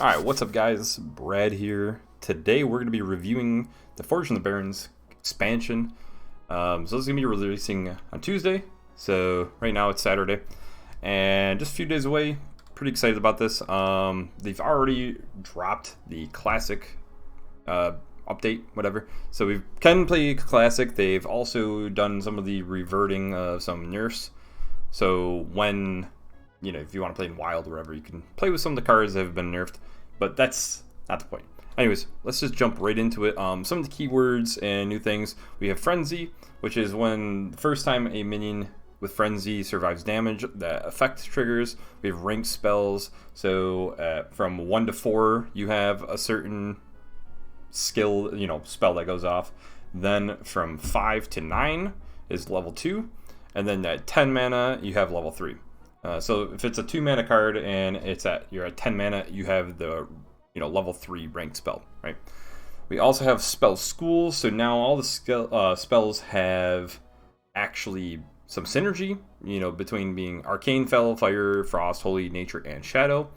Alright, what's up guys? Brad here. Today we're going to be reviewing the Forge from the Barrens expansion. So this is going to be releasing on Tuesday, so right now it's Saturday. And just a few days away, pretty excited about this. They've already dropped the Classic update, whatever. So we can play Classic. They've also done some of the reverting of some nerfs. So when if you want to play in Wild or whatever, you can play with some of the cards that have been nerfed, but that's not the point. Anyways, let's just jump right into it. Some of the keywords and new things. We have Frenzy, which is when the first time a minion with Frenzy survives damage, that effect triggers. We have ranked spells, so from 1 to 4, you have a certain skill, spell that goes off. Then from 5 to 9 is level 2, and then at 10 mana, you have level 3. So if it's a 2 mana card and you're at 10 mana, you have the level 3 ranked spell, right? We also have spell schools, so now all the spells have actually some synergy, between being Arcane, Fire, Frost, Holy, Nature, and Shadow,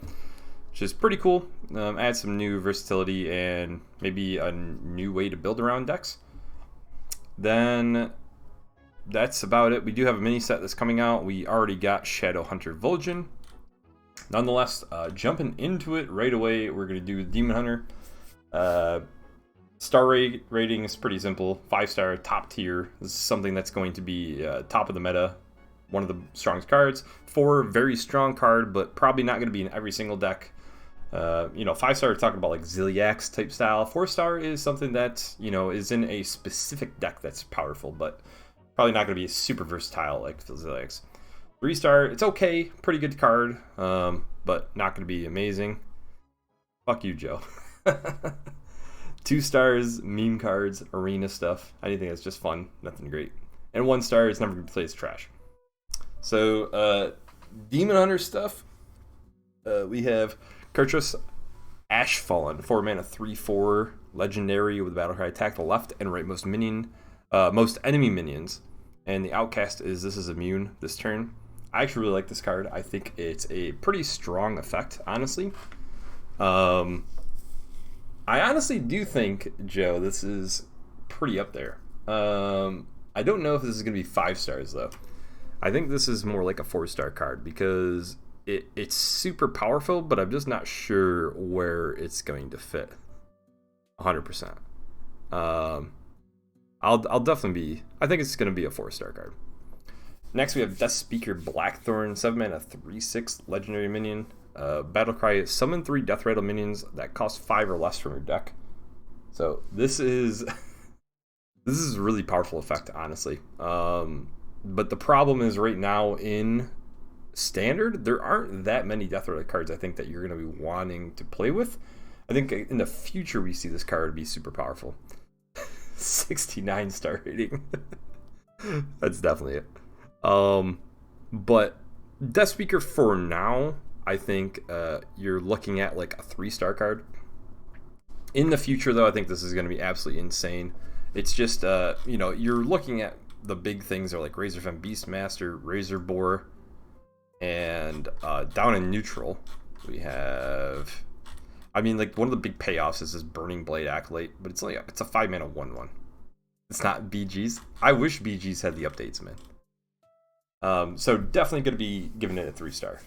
which is pretty cool. Add some new versatility and maybe a new way to build around decks. Then that's about it. We do have a mini set that's coming out. We already got Shadowhunter Vol'jin. Nonetheless, jumping into it right away, we're going to do Demon Hunter. Star rating is pretty simple. 5-star, top tier. This is something that's going to be top of the meta. One of the strongest cards. 4, very strong card, but probably not going to be in every single deck. 5-star, we're talking about like Ziliax type style. 4-star is something that, is in a specific deck that's powerful, but probably not going to be super versatile like Ziliax. 3-star, it's okay, pretty good card, but not going to be amazing. Fuck you, Joe. 2 stars, meme cards, arena stuff, anything that's just fun, nothing great. And 1 star is never going to play as trash. So, Demon Hunter stuff, we have Kurtrus Ashfallen, 4 mana, 3/4, legendary with battle cry, attack the left and right most enemy minions. And the outcast is this is immune this turn. I actually really like this card. I think it's a pretty strong effect, honestly. I honestly do think, Joe, this is pretty up there. I don't know if this is going to be 5 stars, though. I think this is more like a 4-star card because it's super powerful, but I'm just not sure where it's going to fit 100%. I'll definitely be. I think it's going to be a 4-star card. Next, we have Death Speaker Blackthorn, 7 mana, 3/6 legendary minion. Battle cry: summon 3 Death Rattle minions that cost 5 or less from your deck. So this is a really powerful effect, honestly. But the problem is right now in Standard, there aren't that many Death Rattle cards. I think that you're going to be wanting to play with. I think in the future we see this card be super powerful. 69 star rating. That's definitely it. But Death Speaker for now, I think you're looking at like a 3-star card. In the future, though, I think this is going to be absolutely insane. It's just, you're looking at the big things are like Razorfen Beastmaster, Razor Boar, and down in neutral, we have. I mean, like, one of the big payoffs is this Burning Blade Acolyte, but it's a 5 mana 1/1. It's not BG's. I wish BG's had the updates, man. So definitely going to be giving it a 3-star.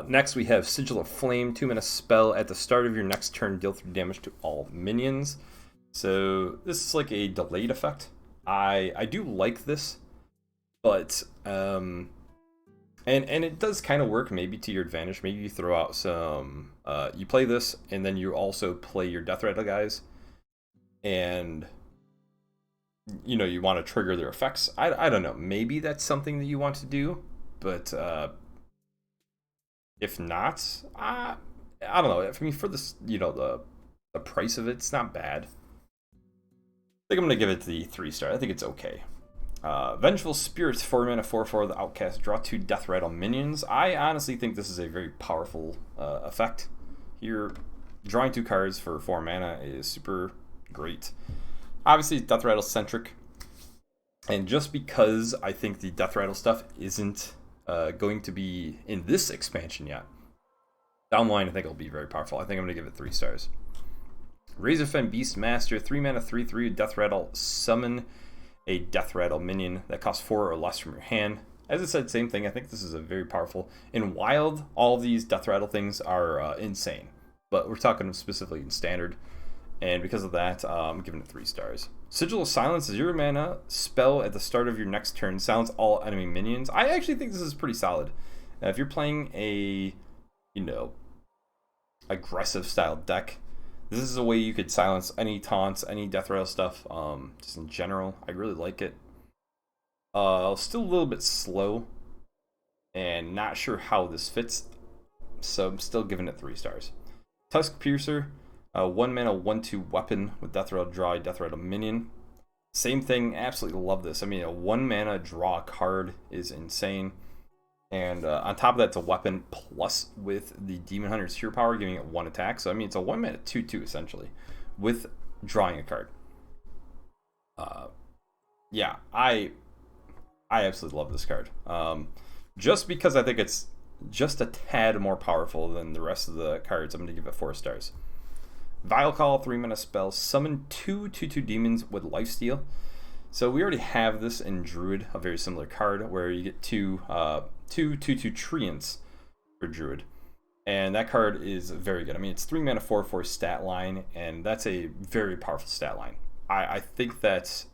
Next, we have Sigil of Flame, 2 mana spell. At the start of your next turn, deal 3 damage to all minions. So this is like a delayed effect. I do like this, but And it does kind of work maybe to your advantage. Maybe you throw out some... you play this, and then you also play your Death Rattle guys. And, you want to trigger their effects. I don't know. Maybe that's something that you want to do. But if not, I don't know. I mean, for this, the price of it's not bad. I think I'm going to give it the 3-star. I think it's okay. Vengeful Spirits, 4 mana, 4/4, the Outcast, draw 2 Death Rattle minions. I honestly think this is a very powerful effect. Here, drawing 2 cards for 4 mana is super great. Obviously, Death Rattle centric, and just because I think the Death Rattle stuff isn't going to be in this expansion yet, Down the line, I think it'll be very powerful. I think I'm going to give it 3 stars. Razorfen Beastmaster, 3 mana, 3/3, Death Rattle. Summon a Death Rattle minion that costs 4 or less from your hand. As I said, same thing. I think this is a very powerful. In Wild, all of these Death Rattle things are insane. But we're talking specifically in Standard. And because of that, I'm giving it 3 stars. Sigil of Silence, 0 mana, spell at the start of your next turn. Silence all enemy minions. I actually think this is pretty solid. If you're playing a, aggressive style deck, this is a way you could silence any taunts, any death rattle stuff, just in general. I really like it. Still a little bit slow, and not sure how this fits, so I'm still giving it 3 stars. Tusk Piercer, 1 mana, 1/2 weapon with death rattle, draw a death rattle minion. Same thing, absolutely love this. I mean, a 1 mana draw a card is insane. And on top of that, it's a weapon plus with the Demon Hunter's Hero Power, giving it 1 attack. So, I mean, it's a 1 mana 2/2 essentially, with drawing a card. Yeah, I absolutely love this card. Just because I think it's just a tad more powerful than the rest of the cards, I'm going to give it 4 stars. Vile Call, 3 mana spell, summon 2 2/2 demons with lifesteal. So we already have this in Druid, a very similar card, where you get 2 2/2 treants for Druid. And that card is very good. I mean, it's 3 mana 4/4 stat line, and that's a very powerful stat line. I think that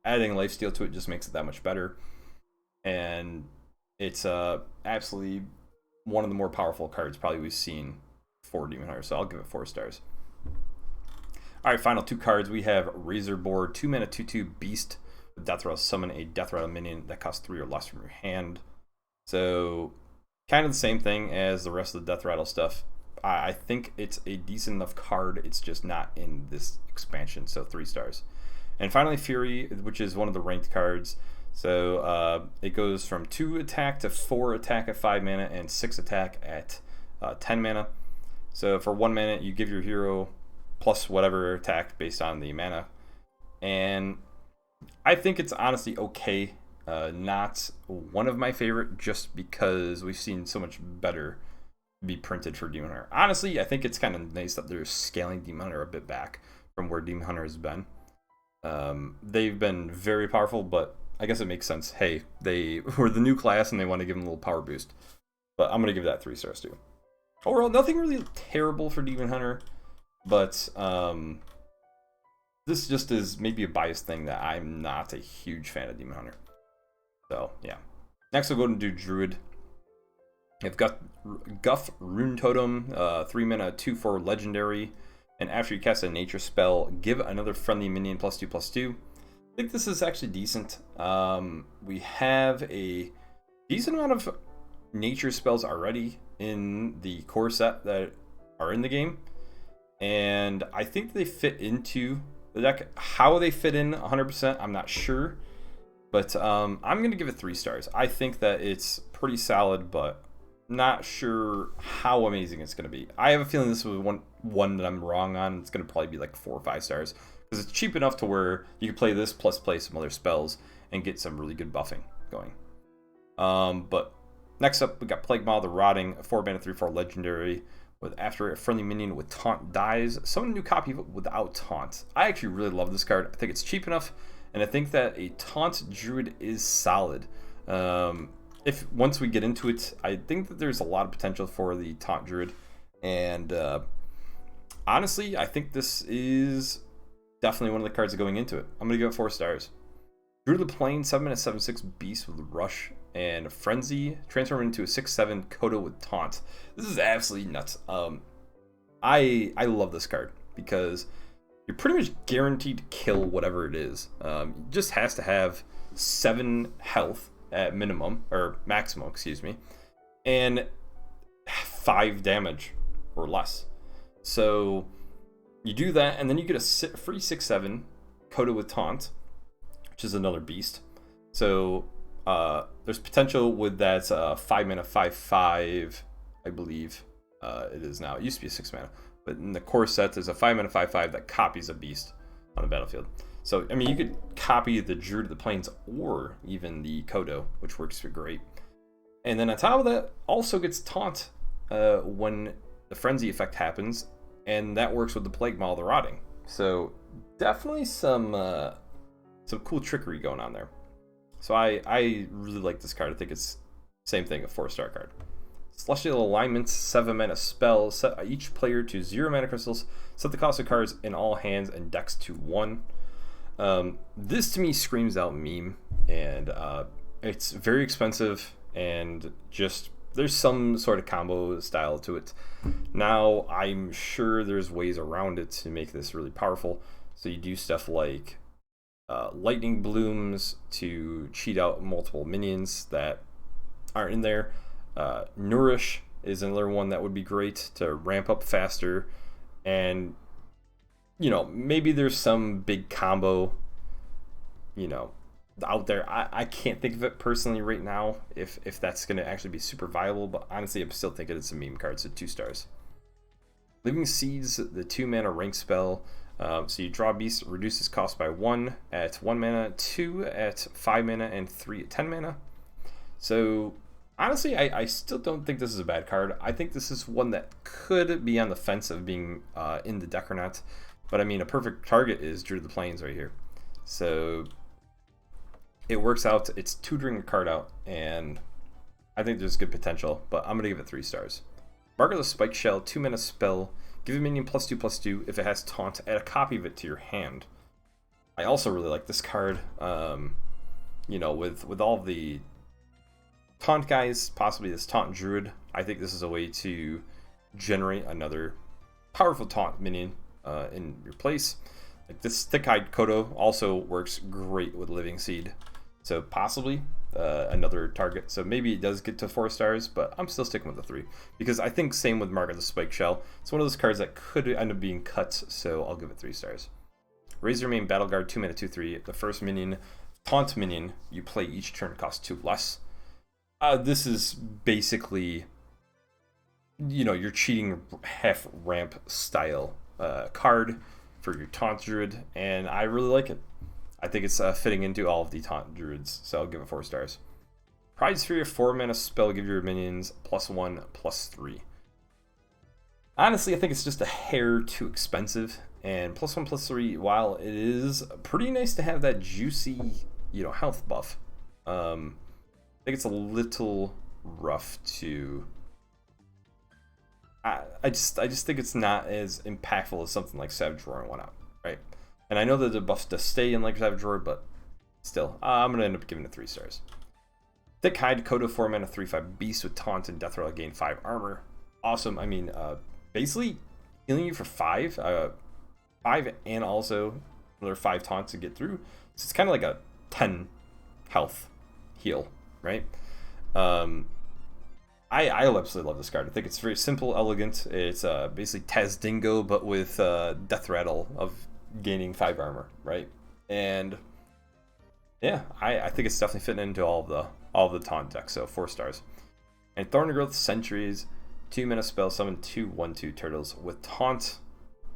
adding lifesteal to it just makes it that much better. And it's absolutely one of the more powerful cards probably we've seen for Demon Hunter, so I'll give it 4 stars. Alright, final 2 cards. We have Razorboard, 2 mana 2/2 beast with death rattle, summon a death rattle minion that costs 3 or less from your hand. So kind of the same thing as the rest of the death rattle stuff. I think it's a decent enough card, it's just not in this expansion, so 3 stars. And finally Fury, which is one of the ranked cards. So it goes from 2 attack to 4 attack at 5 mana and 6 attack at 10 mana. So for 1 mana, you give your hero plus whatever attack based on the mana. And I think it's honestly okay. Not one of my favorite, just because we've seen so much better be printed for Demon Hunter. Honestly, I think it's kind of nice that they're scaling Demon Hunter a bit back from where Demon Hunter has been. They've been very powerful, but I guess it makes sense. Hey, they were the new class and they want to give them a little power boost. But I'm going to give that 3 stars too. Overall, nothing really terrible for Demon Hunter, but this just is maybe a biased thing that I'm not a huge fan of Demon Hunter. So, yeah. Next, we'll go and do Druid. I've got Guff Rune Totem, 3 mana, 2/4 legendary, and after you cast a nature spell, give another friendly minion +2/+2. I think this is actually decent. We have a decent amount of nature spells already in the core set that are in the game, and I think they fit into the deck. How they fit in 100%, I'm not sure, but I'm going to give it 3 stars. I think that it's pretty solid, but not sure how amazing it's going to be. I have a feeling this was one that I'm wrong on. It's going to probably be like 4 or 5 stars, because it's cheap enough to where you can play this plus play some other spells and get some really good buffing going. But next up, we got Plague Maw the Rotting, a 4 mana 3/4 legendary with after a friendly minion with taunt dies, summon a new copy of it without taunt. I actually really love this card. I think it's cheap enough, and I think that a taunt druid is solid. If once we get into it, I think that there's a lot of potential for the taunt druid, and honestly, I think this is definitely one of the cards going into it. I'm gonna give it 4 stars. Druid of the Plain, 7 mana 7/6 beast with rush and frenzy, transform into a 6/7 Kodo with taunt. This is absolutely nuts. I love this card because you're pretty much guaranteed to kill whatever it is. It just has to have 7 health at minimum, or maximum, excuse me, and 5 damage or less. So you do that, and then you get a free 6/7 Kodo with taunt, which is another beast. So there's potential with that 5 mana 5/5, I believe it is now. It used to be a 6 mana, but in the core set, there's a 5 mana 5/5 that copies a beast on the battlefield. So, I mean, you could copy the Druid of the Plains or even the Kodo, which works great. And then on top of that, also gets taunt when the Frenzy effect happens, and that works with the Plague Maul, the Rotting. So definitely some cool trickery going on there. So I really like this card. I think it's same thing, a 4-star card. Celestial Alignment, 7 mana spell. Set each player to 0 mana crystals. Set the cost of cards in all hands and decks to 1. This to me screams out meme, and it's very expensive, and just there's some sort of combo style to it. Now I'm sure there's ways around it to make this really powerful. So you do stuff like lightning blooms to cheat out multiple minions that aren't in there. Nourish is another one that would be great to ramp up faster, and you know, maybe there's some big combo, you know, out there. I can't think of it personally right now if that's going to actually be super viable, but honestly I'm still thinking it's a meme card, so 2 stars. Living Seeds, the 2 mana rank spell. So you draw a beast, reduces cost by 1 at 1 mana, 2 at 5 mana, and 3 at 10 mana. So honestly, I still don't think this is a bad card. I think this is one that could be on the fence of being in the deck or not. But I mean, a perfect target is Druid of the Plains right here. So it works out. It's tutoring a card out, and I think there's good potential, but I'm going to give it 3 stars. Mark of the Spike Shell, 2 mana spell. Give a minion +2/+2. If it has taunt, add a copy of it to your hand. I also really like this card. You know, with all the taunt guys, possibly this taunt druid, I think this is a way to generate another powerful taunt minion in your place. Like this Thick-Eyed Kodo also works great with Living Seed, so possibly another target. So maybe it does get to 4 stars, but I'm still sticking with the 3 because I think same with Mark of the Spike Shell. It's one of those cards that could end up being cut, so I'll give it 3 stars. Razorfen Battle Guard, 2 mana 2/3. The first minion, taunt minion you play each turn costs 2 less. This is basically, you know, your cheating half ramp style card for your taunt druid, and I really like it. I think it's fitting into all of the taunt druids, so I'll give it 4 stars. Pride Sphere, 4 mana spell, give your minions +1/+3. Honestly, I think it's just a hair too expensive, and +1/+3, while it is pretty nice to have that juicy, you know, health buff, I think it's a little rough to. I just think it's not as impactful as something like Savage Roar and whatnot, right? And I know that the buffs to stay in like Savage Roar, but still, I'm gonna end up giving it 3 stars. Thick-Eyed Kodo, 4 mana 3/5 beast with taunt and death rattle, gain 5 armor. Awesome. I mean, basically healing you for 5, 5, and also another 5 taunts to get through. So it's kind of like a 10 health heal, right? I absolutely love this card. I think it's very simple, elegant. It's basically Tazdingo, but with death rattle of gaining 5 armor, right? And yeah, I think it's definitely fitting into all of the taunt decks, so 4 stars. And Thorngrowth Sentries, 2 mana spell, summon 2 1/2 turtles with taunt.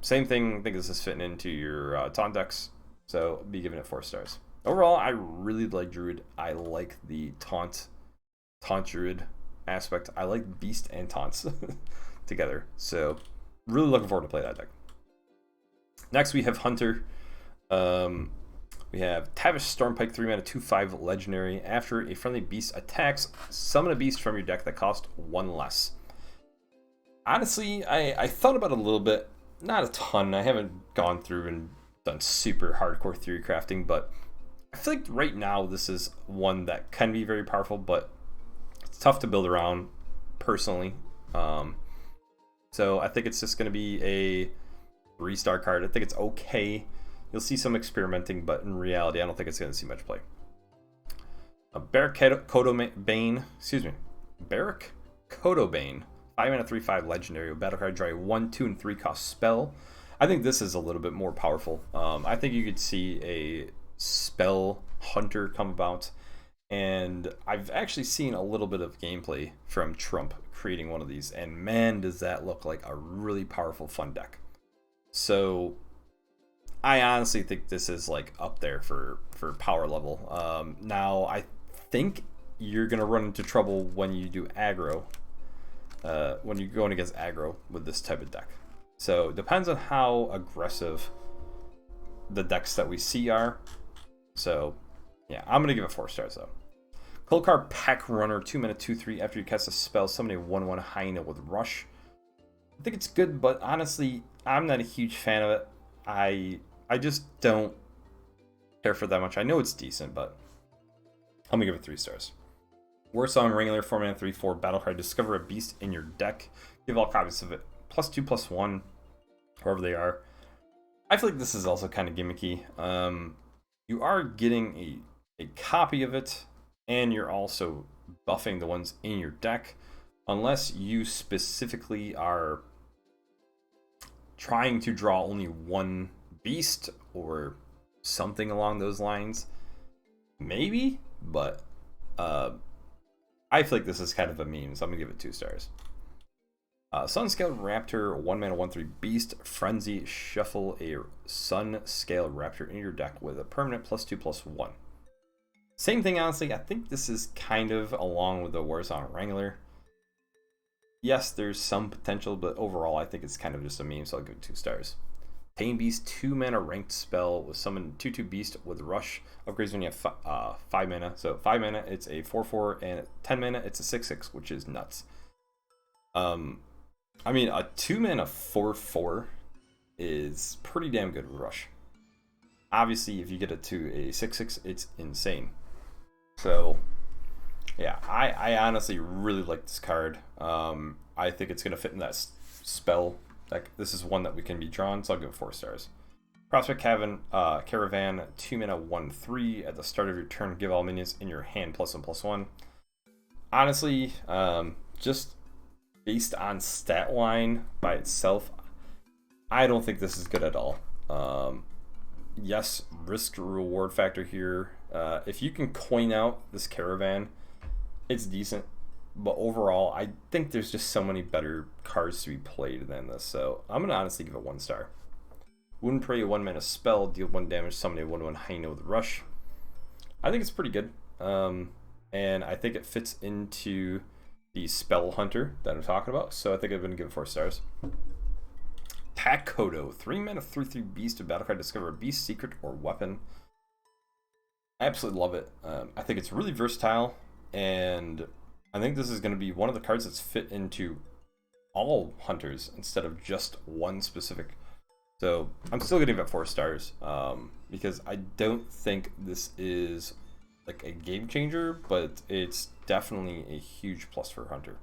Same thing, I think this is fitting into your taunt decks, so I'll be giving it 4 stars. Overall, I really like Druid. I like the taunt Druid aspect. I like beast and taunts together, so really looking forward to play that deck. Next we have Hunter. We have Tavish Stormpike, 3 mana 2/5 legendary. After a friendly beast attacks, summon a beast from your deck that costs 1 less. Honestly, I thought about it a little bit, not a ton. I haven't gone through and done super hardcore theory crafting, but I feel like right now this is one that can be very powerful, but it's tough to build around personally. So I think it's just going to be a 3-star card. I think it's okay. You'll see some experimenting, but in reality, I don't think it's going to see much play. Barrack Kodobane, Barrack Kodobane, 5 mana 3/5 legendary. Battle card, draw a 1, 2, and 3 cost spell. I think this is a little bit more powerful. I think you could see a spell hunter come about, and I've actually seen a little bit of gameplay from Trump creating one of these, and man, does that look like a really powerful, fun deck. So I honestly think this is like up there for power level. Now I think you're gonna run into trouble when you do aggro, when you're going against aggro with this type of deck. So it depends on how aggressive the decks that we see are. So yeah, I'm gonna give it 4 stars though. Cold card Pack Runner, 2 mana 2/3. After you cast a spell, summon a 1/1 hyena with Rush. I think it's good, but honestly, I'm not a huge fan of it. I just don't care for that much. I know it's decent, but I'm gonna give it 3 stars. Warsong Wrangler, 4 mana 3/4 battle card. Discover a beast in your deck. Give all copies of it +2/+1, however they are. I feel like this is also kind of gimmicky. You are getting a copy of it, and you're also buffing the ones in your deck, unless you specifically are trying to draw only one beast or something along those lines. Maybe, but I feel like this is kind of a meme, so I'm gonna give it 2 stars. Sun-Scaled Raptor, 1 mana 1/3 beast. Frenzy, shuffle a Sun-Scaled Raptor in your deck with a permanent +2/+1. Same thing, honestly. I think this is kind of along with the Warsong Wrangler. Yes, there's some potential, but overall I think it's kind of just a meme, so I'll give it 2 stars. Tame Beast, 2 mana ranked spell with summon 2/2 beast with Rush. Upgrades when you have 5 mana. So 5 mana, it's a 4/4, and 10 mana, it's a 6/6, which is nuts. I mean, a 2 mana 4/4 is pretty damn good with Rush. Obviously, if you get it to a 6/6, it's insane. So, yeah, I honestly really like this card. I think it's going to fit in that spell. Like, this is one that we can be drawn, so I'll give it 4 stars. Prospect Caravan, 2 mana 1/3. At the start of your turn, give all minions in your hand +1/+1. Honestly, just based on stat line by itself, I don't think this is good at all. Yes, risk reward factor here. If you can coin out this Caravan, it's decent. But overall, I think there's just so many better cards to be played than this. So I'm going to honestly give it 1 star. Wound Prey, 1 mana spell, deal 1 damage, summon a 1/1 hyena with Rush. I think it's pretty good. And I think it fits into the Spell Hunter that I'm talking about. So I think I'm going to give it 4 stars. Pack Kodo, 3 mana 3/3 beast of battle card. Discover a beast, secret, or weapon. I absolutely love it. I think it's really versatile, and I think this is going to be one of the cards that's fit into all hunters instead of just one specific. So I'm still going to give it 4 stars because I don't think this is like a game changer, but it's definitely a huge plus for Hunter.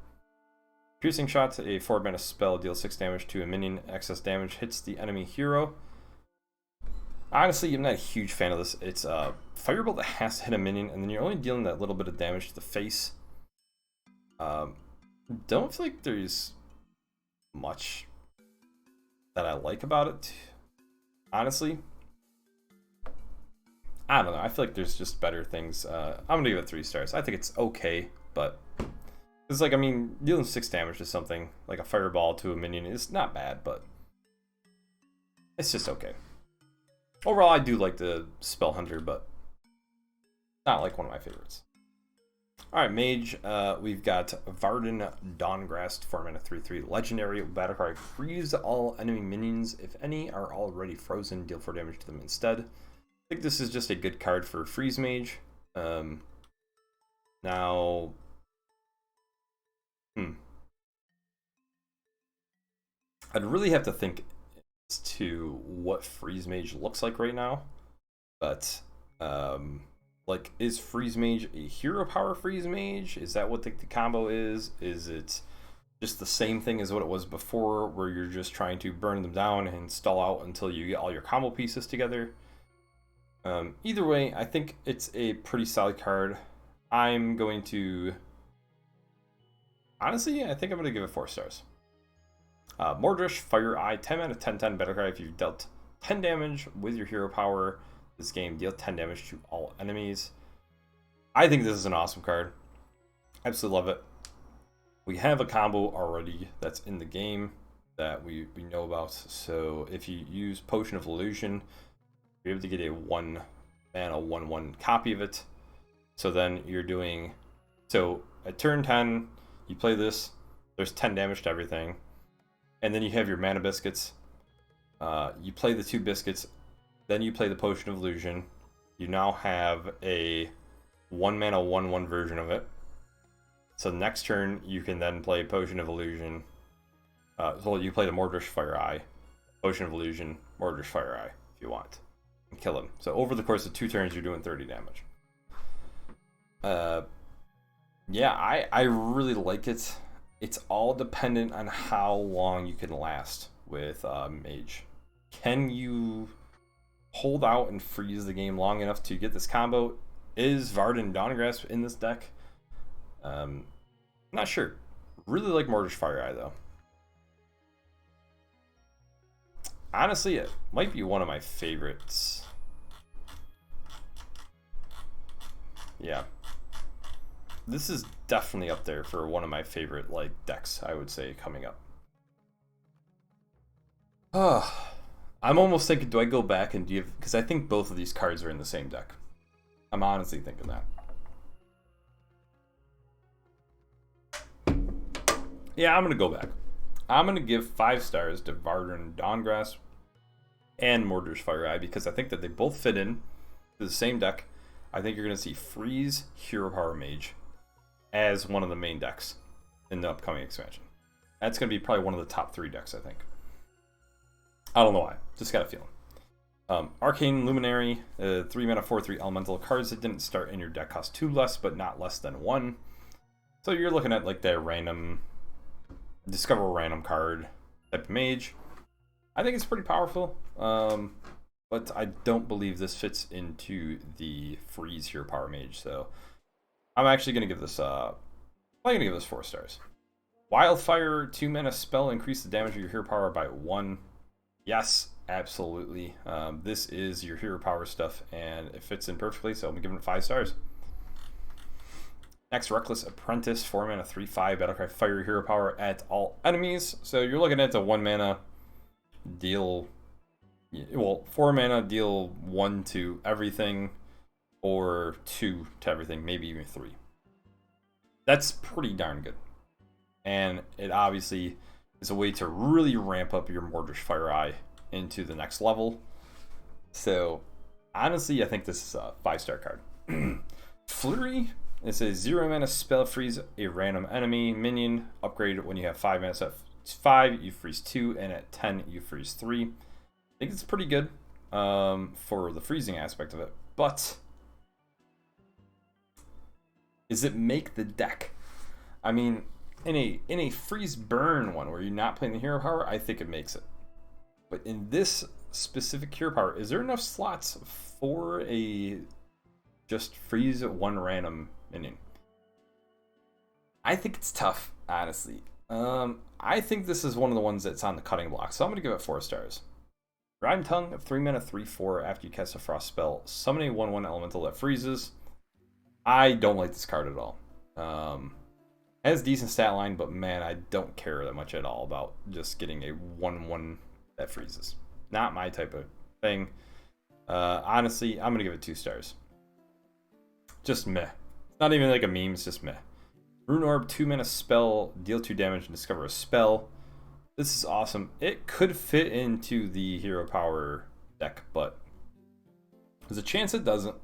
Piercing Shot, a 4 mana spell, deals 6 damage to a minion. Excess damage hits the enemy hero. Honestly, I'm not a huge fan of this. It's a Firebolt that has to hit a minion, and then you're only dealing that little bit of damage to the face. Don't feel like there's much that I like about it, honestly. I don't know. I feel like there's just better things. I'm gonna give it 3 stars. I think it's okay, but it's like, I mean, dealing 6 damage to something like a fireball to a minion is not bad, but it's just okay. Overall, I do like the Spell Hunter, but not like one of my favorites. Alright, Mage, we've got Varden Dawngrasp, 4 mana 3/3 legendary battle card. Freeze all enemy minions. If any are already frozen, deal 4 damage to them instead. I think this is just a good card for Freeze Mage. Now, I'd really have to think as to what Freeze Mage looks like right now, but like, is Freeze Mage a hero power Freeze Mage? Is that what the combo is? Is it just the same thing as what it was before, where you're just trying to burn them down and stall out until you get all your combo pieces together? Either way, I think it's a pretty solid card. I'm going to... Honestly, I think I'm going to give it 4 stars. Mordresh, Fire Eye, 10 mana 10/10 battle cry. If you've dealt 10 damage with your hero power this game, deal 10 damage to all enemies. I think this is an awesome card. Absolutely love it. We have a combo already that's in the game that we know about. So if you use Potion of Illusion, you're able to get a 1 mana 1/1 copy of it. So then you're doing... So at turn 10, you play this. There's 10 damage to everything. And then you have your mana biscuits. You play the 2 biscuits. Then you play the Potion of Illusion. You now have a 1 mana 1/1 version of it. So next turn, you can then play Potion of Illusion. So you play the Mordresh Fire Eye, Potion of Illusion, Mordresh Fire Eye, if you want, and kill him. So over the course of 2 turns, you're doing 30 damage. Yeah, I really like it. It's all dependent on how long you can last with Mage. Can you hold out and freeze the game long enough to get this combo? Is Varden Dawngrasp in this deck? Not sure. Really like Mordresh Fire Eye though. Honestly, it might be one of my favorites. Yeah. This is definitely up there for one of my favorite like decks, I would say, coming up. I'm almost thinking, do I go back and do you, because I think both of these cards are in the same deck. I'm honestly thinking that. Yeah, I'm going to go back. I'm going to give 5 stars to Varden Dawngrasp and Mordresh Fire Eye because I think that they both fit in to the same deck. I think you're going to see Freeze Hero Power Mage as one of the main decks in the upcoming expansion. That's going to be probably one of the top 3 decks, I think. I don't know why. Just got a feeling. Arcane Luminary, 3 mana 4/3 elemental cards that didn't start in your deck cost 2 less, but not less than 1. So you're looking at like that random, discover a random card type of mage. I think it's pretty powerful, but I don't believe this fits into the freeze hero power mage. So I'm actually gonna give this 4 stars. Wildfire, 2 mana spell, increase the damage of your hero power by 1. Yes, absolutely. This is your hero power stuff, and it fits in perfectly. So I'm giving it 5 stars. Next, Reckless Apprentice, 4 mana 3/5 battlecry fire hero power at all enemies. So you're looking at the 1 mana deal, well, 4 mana deal 1 to everything, or 2 to everything, maybe even 3. That's pretty darn good. And it obviously is a way to really ramp up your Mordresh Fire Eye into the next level. So honestly, I think this is a 5-star card. Flurry. It's a 0 mana spell, freeze a random enemy minion. Upgrade when you have 5 mana. So at 5, you freeze 2, and at 10, you freeze 3. I think it's pretty good for the freezing aspect of it. But does it make the deck? I mean, in a freeze burn one where you're not playing the hero power, I think it makes it. But in this specific hero power, is there enough slots for a just freeze 1 random minion? I think it's tough, honestly. I think this is one of the ones that's on the cutting block, so I'm going to give it 4 stars. Rime Tongue, 3 mana 3/4 after you cast a frost spell, summon a 1/1 elemental that freezes. I don't like this card at all. Has decent stat line, but man, I don't care that much at all about just getting a 1/1 that freezes. Not my type of thing. Honestly, I'm going to give it 2 stars. Just meh. It's not even like a meme, it's just meh. Rune Orb, 2 mana spell, deal 2 damage and discover a spell. This is awesome. It could fit into the hero power deck, but there's a chance it doesn't.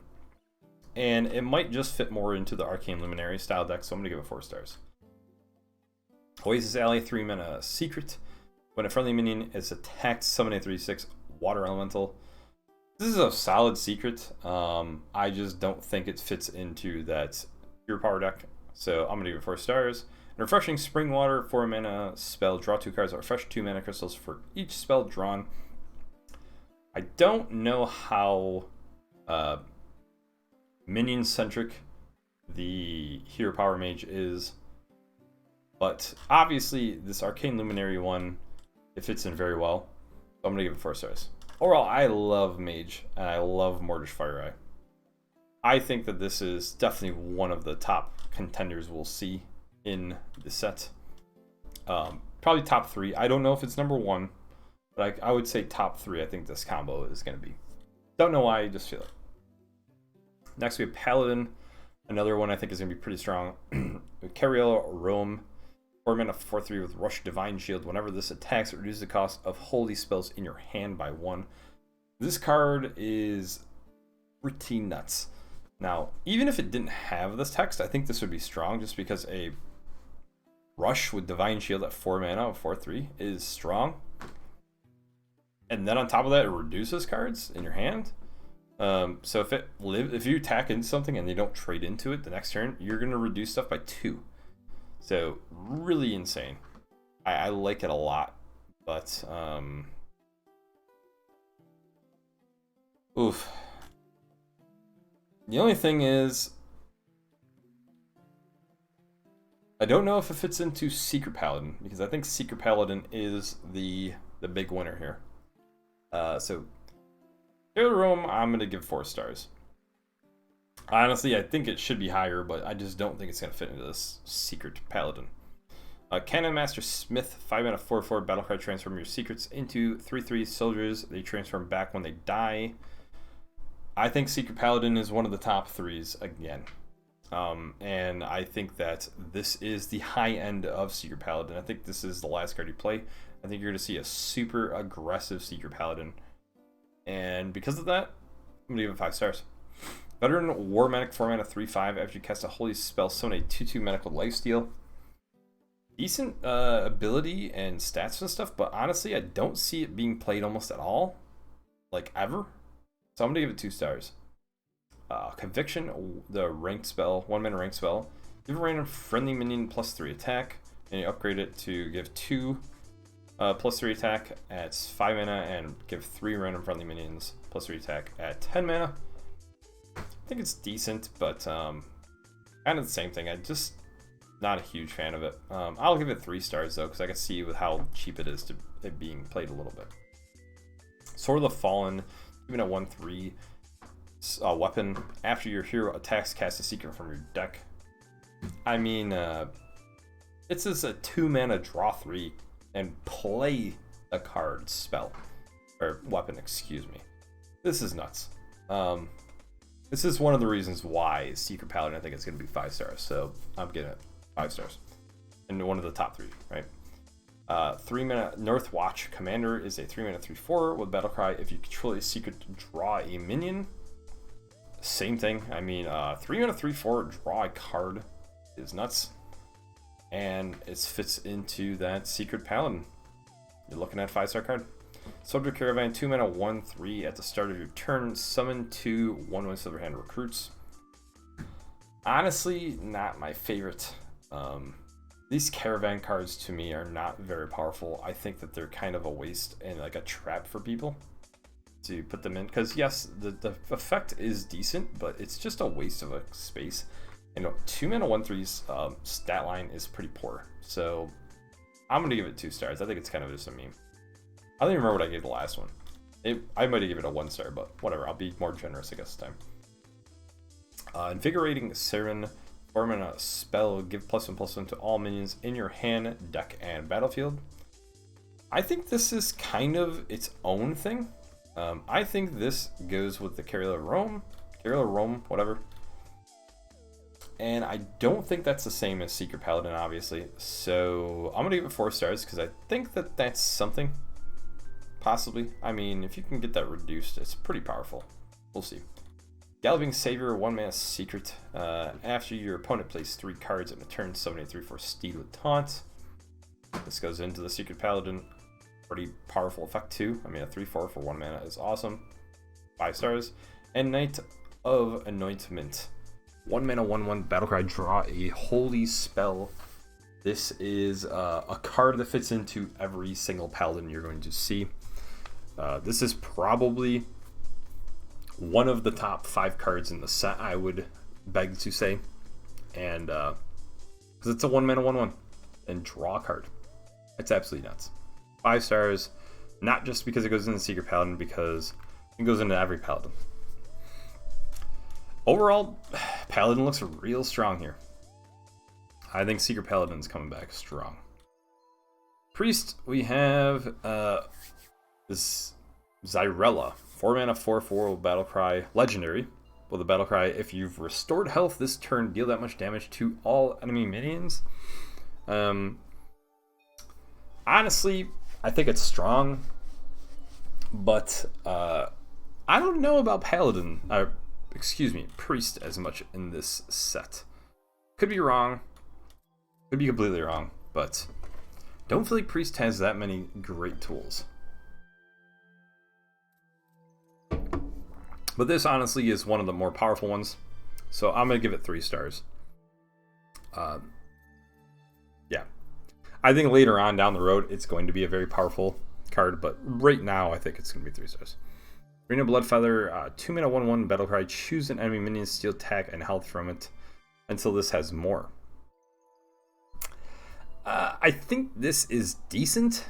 And it might just fit more into the Arcane Luminary style deck, so I'm going to give it 4 stars. Oasis Alley, 3 mana secret. When a friendly minion is attacked, summon a 3/6 water elemental. This is a solid secret. I just don't think it fits into that hero power deck, so I'm going to give it 4 stars. And Refreshing Spring Water, 4 mana spell, draw 2 cards, refresh 2 mana crystals for each spell drawn. I don't know how minion centric the hero power mage is, but obviously this Arcane Luminary one, it fits in very well, so I'm gonna give it 4 stars. Overall, I love Mage and I love Mordresh Fire Eye. I think that this is definitely one of the top contenders we'll see in the set. Probably top 3. I don't know if it's number 1, but I would say top 3. I think this combo is going to be. Don't know why, I just feel it. Next we have Paladin. Another one I think is going to be pretty strong. Cariel Rome, 4 mana 4/3 with Rush Divine Shield. Whenever this attacks, it reduces the cost of holy spells in your hand by 1. This card is pretty nuts. Now, even if it didn't have this text, I think this would be strong just because a Rush with Divine Shield at 4 mana of 4/3 is strong. And then on top of that, it reduces cards in your hand. So if you attack into something and they don't trade into it the next turn, you're going to reduce stuff by 2. So really insane. I like it a lot, but oof. The only thing is, I don't know if it fits into Secret Paladin, because I think Secret Paladin is the big winner here. So Taylor Rome, I'm gonna give 4 stars. Honestly, I think it should be higher, but I just don't think it's gonna fit into this Secret Paladin. Cannon Master Smith, 5 mana 4/4 battlecry. Transform your secrets into 3/3 soldiers. They transform back when they die. I think Secret Paladin is one of the top 3s again. And I think that this is the high end of Secret Paladin. I think this is the last card you play. I think you're going to see a super aggressive Secret Paladin. And because of that, I'm going to give it 5 stars. Veteran War Medic, 4 mana 3/5. After you cast a holy spell, summon a 2/2 medical lifesteal. Decent ability and stats and stuff, but honestly, I don't see it being played almost at all. Like, ever. So I'm going to give it 2 stars. Conviction, the ranked spell, 1 mana ranked spell. Give a random friendly minion +3 attack, and you upgrade it to give 2 +3 attack at 5 mana, and give 3 random friendly minions +3 attack at 10 mana. I think it's decent, but kind of the same thing. I'm just not a huge fan of it. I'll give it 3 stars though, because I can see with how cheap it is to it being played a little bit. Sword of the Fallen, even a 1/3 weapon. After your hero attacks, cast a secret from your deck. I mean, it's just a 2 mana draw 3 and play a card spell or weapon. Excuse me. This is nuts. This is one of the reasons why Secret Paladin, I think it's going to be 5 stars. So I'm getting it 5 stars, and one of the top 3, right? 3 mana North Watch Commander is a 3 mana 3/4 with Battlecry. If you control a secret, draw a minion. Same thing. I mean, 3 mana 3/4 draw a card is nuts, and it fits into that Secret Paladin. You're looking at a 5-star card. Soldier Caravan, 2 mana 1/3 at the start of your turn. Summon 2 1/1 Silverhand recruits. Honestly, not my favorite. These Caravan cards to me are not very powerful. I think that they're kind of a waste and like a trap for people to put them in, because yes, the effect is decent, but it's just a waste of a space. And 2 mana 1/3's stat line is pretty poor, so I'm gonna give it 2 stars. I think it's kind of just a meme. I don't even remember what I gave the last one. I might have given it a 1 star, but whatever. I'll be more generous, I guess, this time. Invigorating Seren, 4 mana spell. Give +1/+1 to all minions in your hand, deck, and battlefield. I think this is kind of its own thing. I think this goes with the Carrier Rome, whatever. And I don't think that's the same as Secret Paladin, obviously. So I'm going to give it 4 stars because I think that that's something. Possibly. I mean, if you can get that reduced, it's pretty powerful. We'll see. Galloping Savior, 1 mana secret. After your opponent plays 3 cards in a turn, summon a 3/4 steed with taunt. This goes into the Secret Paladin. Pretty powerful effect too. I mean, a 3/4 for 1 mana is awesome. 5 stars. And Knight of Anointment. 1 mana 1/1 battlecry. Draw a holy spell. This is a card that fits into every single paladin you're going to see. This is probably one of the top 5 cards in the set, I would beg to say. And because it's a 1 mana 1/1 and draw a card. It's absolutely nuts. 5 stars, not just because it goes into Secret Paladin, because it goes into every paladin. Overall, Paladin looks real strong here. I think Secret Paladin's coming back strong. Priest, we have this Zyrella, 4 mana 4/4 with Battlecry, legendary. With a Battlecry, if you've restored health this turn, deal that much damage to all enemy minions. Honestly, I think it's strong, but I don't know about Paladin, Priest as much in this set. Could be wrong, could be completely wrong, but don't feel like Priest has that many great tools. But this honestly is one of the more powerful ones, so I'm going to give it 3 stars. Yeah. I think later on down the road it's going to be a very powerful card, but right now I think it's going to be 3 stars. Reno Bloodfeather, 2 mana 1/1 battle cry. Choose an enemy minion, steal attack and health from it until this has more. I think this is decent.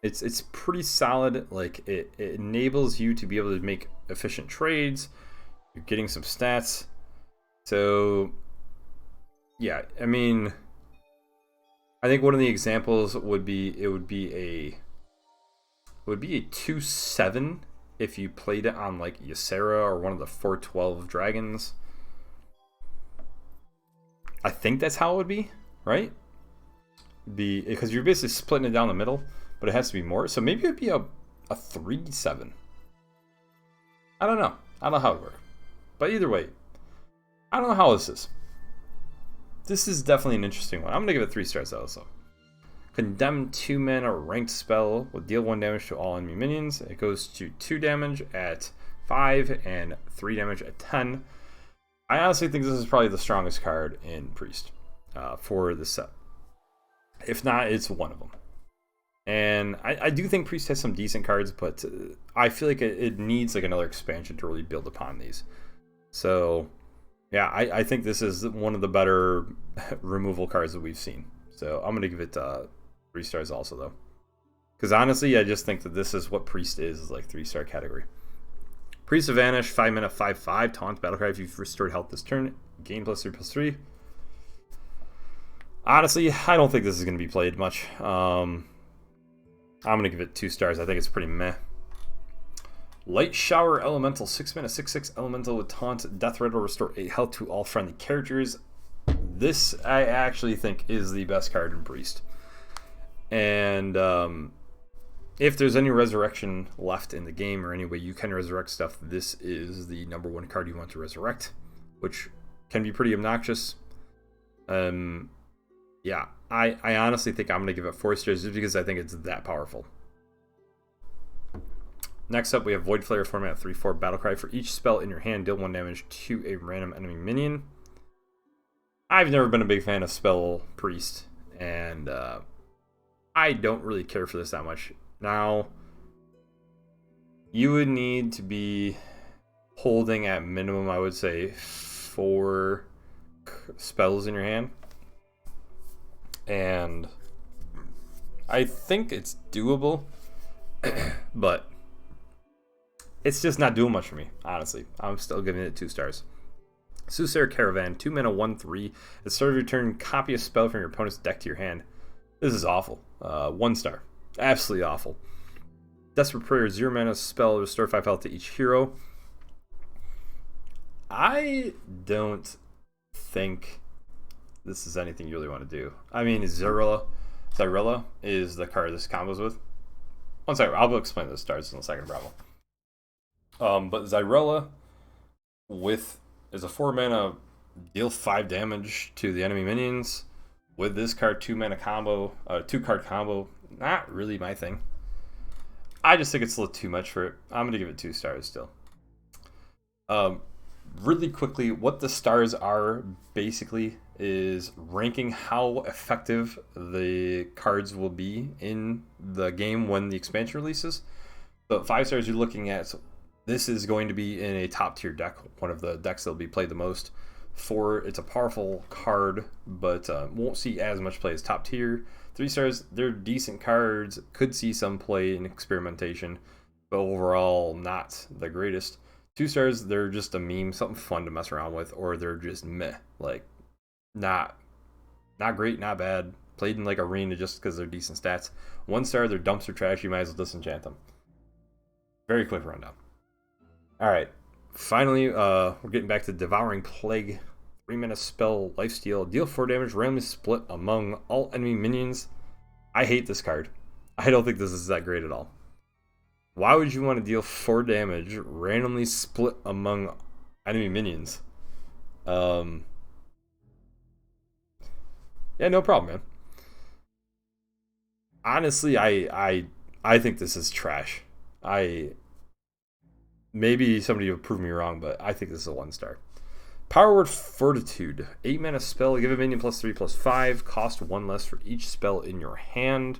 It's pretty solid. Like it enables you to be able to make efficient trades. You're getting some stats. So yeah, I mean, I think one of the examples would be a 2/7 if you played it on like Ysera or one of the 4/12 dragons. I think that's how it would be, right? Because you're basically splitting it down the middle, but it has to be more. So maybe it'd be a 3/7. I don't know. I don't know how it would work. But either way, I don't know how this is. This is definitely an interesting one. I'm going to give it 3 stars also. Condemn 2 mana ranked spell will deal 1 damage to all enemy minions. It goes to 2 damage at 5 and 3 damage at 10. I honestly think this is probably the strongest card in Priest for the set. If not, it's one of them. And I do think Priest has some decent cards, but I feel like it needs like another expansion to really build upon these. So yeah, I think this is one of the better removal cards that we've seen. So I'm going to give it 3 stars also, though. Because honestly, I just think that this is what Priest is like 3-star category. Priest of Vanish, 5 mana, 5/5, taunt, battlecry. If you've restored health this turn, gain +3/+3. Honestly, I don't think this is going to be played much. I'm going to give it 2 stars. I think it's pretty meh. Light Shower Elemental, 6 mana, 6/6 elemental with taunt. Death Rattle, restore 8 health to all friendly characters. This I actually think is the best card in Priest. And if there's any resurrection left in the game or any way you can resurrect stuff, this is the #1 card you want to resurrect, which can be pretty obnoxious. Yeah, I honestly think I'm going to give it 4 stars just because I think it's that powerful. Next up, we have Void Flare, 4 mana, 3/4 battlecry. For each spell in your hand, deal 1 damage to a random enemy minion. I've never been a big fan of Spell Priest, and I don't really care for this that much. Now, you would need to be holding at minimum, I would say, 4 spells in your hand. And I think it's doable, but it's just not doing much for me, honestly. I'm still giving it 2 stars. Soothsayer Caravan, 2 mana, 1/3. At the start of your turn, copy a spell from your opponent's deck to your hand. This is awful. 1 star. Absolutely awful. Desperate Prayer, 0 mana spell, restore 5 health to each hero. I don't think this is anything you really want to do. I mean, Zyrilla is the card this combos with. One second, I'll explain the stars in a second, bravo. But Zyrilla is a 4 mana, deal 5 damage to the enemy minions. With this card, 2 mana combo, 2 card combo, not really my thing. I just think it's a little too much for it. I'm gonna give it 2 stars still. Really quickly, what the stars are basically is ranking how effective the cards will be in the game when the expansion releases. So 5 stars, you're looking at, this is going to be in a top tier deck, one of the decks that will be played the most. 4, it's a powerful card, but won't see as much play as top tier. 3 stars, they're decent cards, could see some play in experimentation, but overall not the greatest. 2 stars, they're just a meme, something fun to mess around with, or they're just meh, like not great, not bad. Played in like arena just because they're decent stats. 1 star, they're dumpster trash, you might as well disenchant them. Very quick rundown. Alright, finally, we're getting back to Devouring Plague. 3 mana spell, lifesteal, deal 4 damage, randomly split among all enemy minions. I hate this card. I don't think this is that great at all. Why would you want to deal 4 damage randomly split among enemy minions? Yeah, no problem, man. Honestly, I think this is trash. Maybe somebody will prove me wrong, but I think this is a 1-star. Power Word Fortitude. 8 mana spell. Give a minion +3/+5. Cost 1 less for each spell in your hand.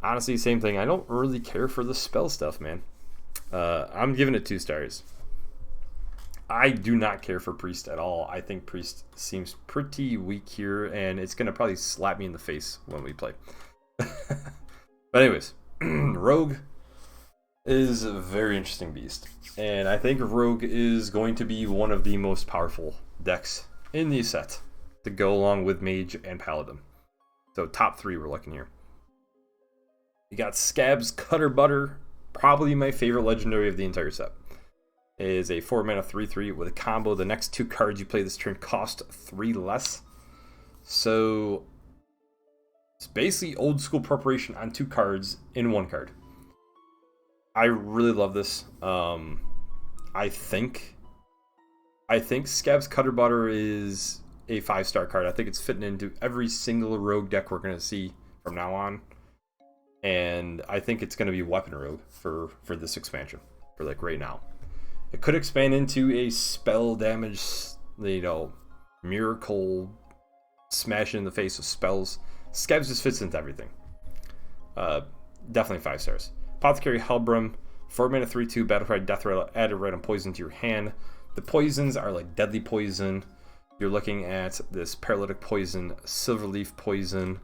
Honestly, same thing. I don't really care for the spell stuff, man. I'm giving it 2 stars. I do not care for Priest at all. I think Priest seems pretty weak here, and it's going to probably slap me in the face when we play. But anyways, Rogue is a very interesting beast. And I think Rogue is going to be one of the most powerful decks in the set to go along with Mage and Paladin. So top 3 we're looking here. You got Scab's Cutter Butter, probably my favorite legendary of the entire set. It is a 4 mana 3/3 with a combo. The next 2 cards you play this turn cost 3 less. So it's basically old school preparation on 2 cards in 1 card. I really love this. I think Scab's Cutter Butter is a 5-star card. I think it's fitting into every single Rogue deck we're going to see from now on. And I think it's going to be Weapon Rogue for this expansion, for like right now. It could expand into a spell damage, miracle smash in the face of spells. Scabs just fits into everything. Definitely 5 stars. Apothecary Helbram, 4 mana 3/2 Battlecry Death Rattle, add a random poison to your hand. The poisons are like Deadly Poison. You're looking at this Paralytic Poison, Silverleaf Poison,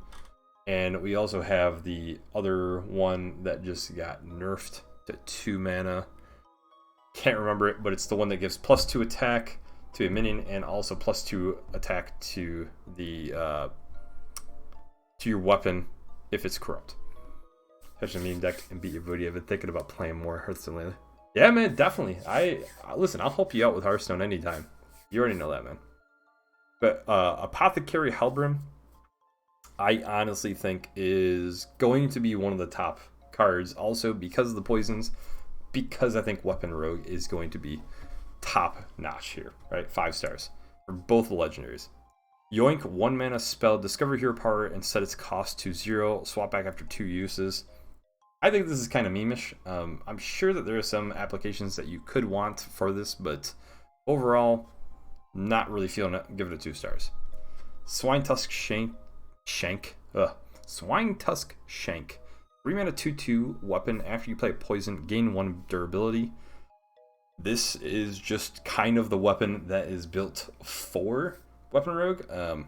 and we also have the other one that just got nerfed to 2 mana. Can't remember it, but it's the one that gives +2 attack to a minion and also +2 attack to the to your weapon if it's corrupt. Catch a minion deck and beat your booty. I've been thinking about playing more Hearthstone lately. Yeah, man, definitely. Listen, I'll help you out with Hearthstone anytime. You already know that, man. But Apothecary Helbram, I honestly think is going to be one of the top cards. Also because of the poisons, because I think Weapon Rogue is going to be top notch here, right? 5 stars for both the legendaries. Yoink, 1 mana spell, discover hero power and set its cost to 0. Swap back after 2 uses. I think this is kind of memeish. I'm sure that there are some applications that you could want for this, but overall, not really feeling it. Give it a 2 stars. Swine Tusk Shank. Swine Tusk Shank. 3 mana 2/2 weapon. After you play poison, gain 1 durability. This is just kind of the weapon that is built for Weapon Rogue.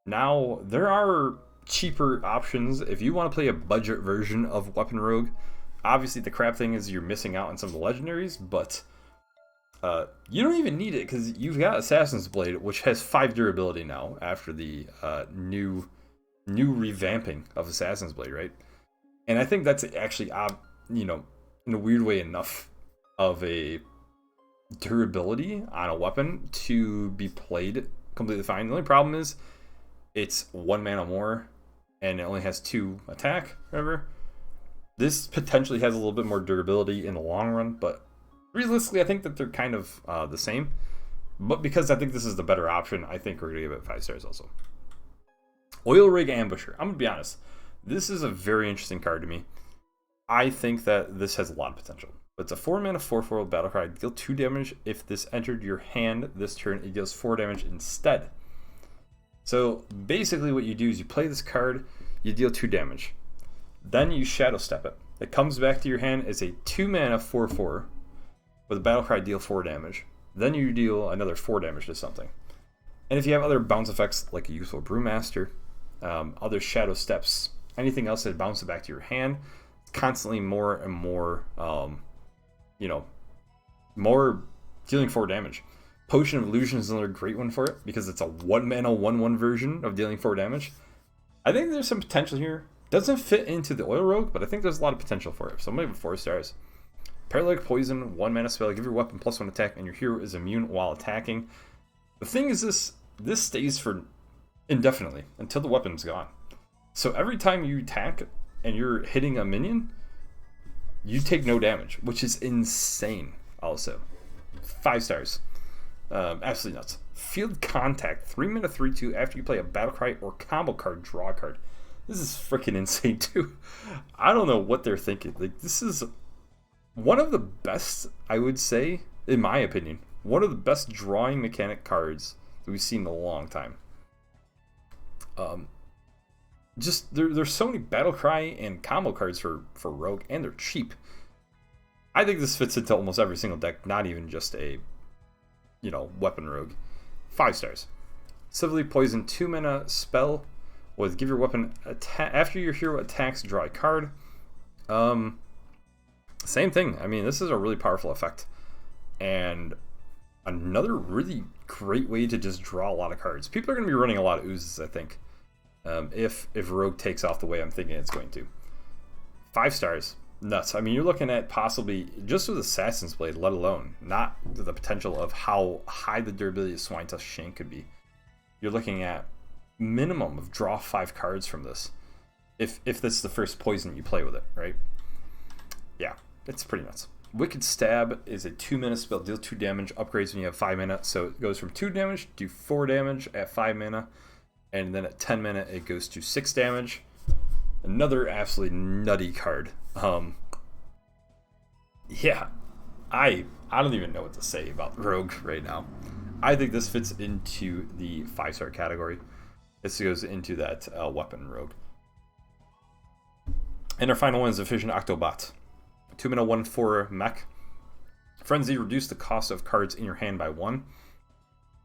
Now, there are cheaper options if you want to play a budget version of Weapon Rogue. Obviously, the crap thing is you're missing out on some of the legendaries, but you don't even need it because you've got Assassin's Blade, which has 5 durability now after the new revamping of Assassin's Blade, right? And I think that's actually, in a weird way, enough of a durability on a weapon to be played completely fine. The only problem is it's 1 mana more and it only has 2 attack. Remember, this potentially has a little bit more durability in the long run, but realistically, I think that they're kind of the same. But because I think this is the better option, I think we're gonna give it 5 stars also. Oil Rig Ambusher. I'm gonna be honest. This is a very interesting card to me. I think that this has a lot of potential. It's a 4 mana 4/4 Battlecry. Deal 2 damage. If this entered your hand this turn, it deals 4 damage instead. So basically what you do is you play this card, you deal 2 damage. Then you Shadow Step it. It comes back to your hand as a 2 mana 4/4 with a Battlecry, deal 4 damage. Then you deal another 4 damage to something. And if you have other bounce effects like a Useful Brewmaster, other Shadow Steps, anything else that bounces back to your hand, constantly more and more, more dealing 4 damage. Potion of Illusion is another great one for it because it's a 1 mana 1/1 version of dealing 4 damage. I think there's some potential here. Doesn't fit into the Oil Rogue, but I think there's a lot of potential for it. So I'm going to give it 4 stars. Paralytic Poison, 1 mana spell. Give your weapon +1 attack, and your hero is immune while attacking. The thing is, this stays for indefinitely until the weapon's gone. So every time you attack and you're hitting a minion, you take no damage, which is insane. Also, 5 stars, absolutely nuts. Field Contact, 3 mana 3/2 after you play a battle cry or combo card, draw a card. This is freaking insane too. I don't know what they're thinking. Like, this is one of the best, I would say, in my opinion, one of the best drawing mechanic cards that we've seen in a long time. Just there's so many battle cry and combo cards for Rogue, and they're cheap. I think this fits into almost every single deck, not even just a, you know, weapon Rogue. 5 stars. Civilly Poison, 2 mana spell with give your weapon after your hero attacks, draw a card. Same thing. I mean, this is a really powerful effect, and another really great way to just draw a lot of cards. People are going to be running a lot of oozes, I think, if Rogue takes off the way I'm thinking it's going to. 5 stars. Nuts. I mean, you're looking at possibly, just with Assassin's Blade, let alone, not the potential of how high the durability of Swine Tusk Shank could be. You're looking at minimum of draw 5 cards from this, if that's the first poison you play with it, right? Yeah, it's pretty nuts. Wicked Stab is a 2 mana spell, deal 2 damage, upgrades when you have 5 mana, so it goes from 2 damage to 4 damage at 5 mana, and then at 10 mana it goes to 6 damage. Another absolutely nutty card. Yeah, I don't even know what to say about Rogue right now. I think this fits into the 5-star category. This goes into that weapon Rogue. And our final one is Efficient Octobot. 2 mana 1/4 mech. Frenzy, reduce the cost of cards in your hand by 1.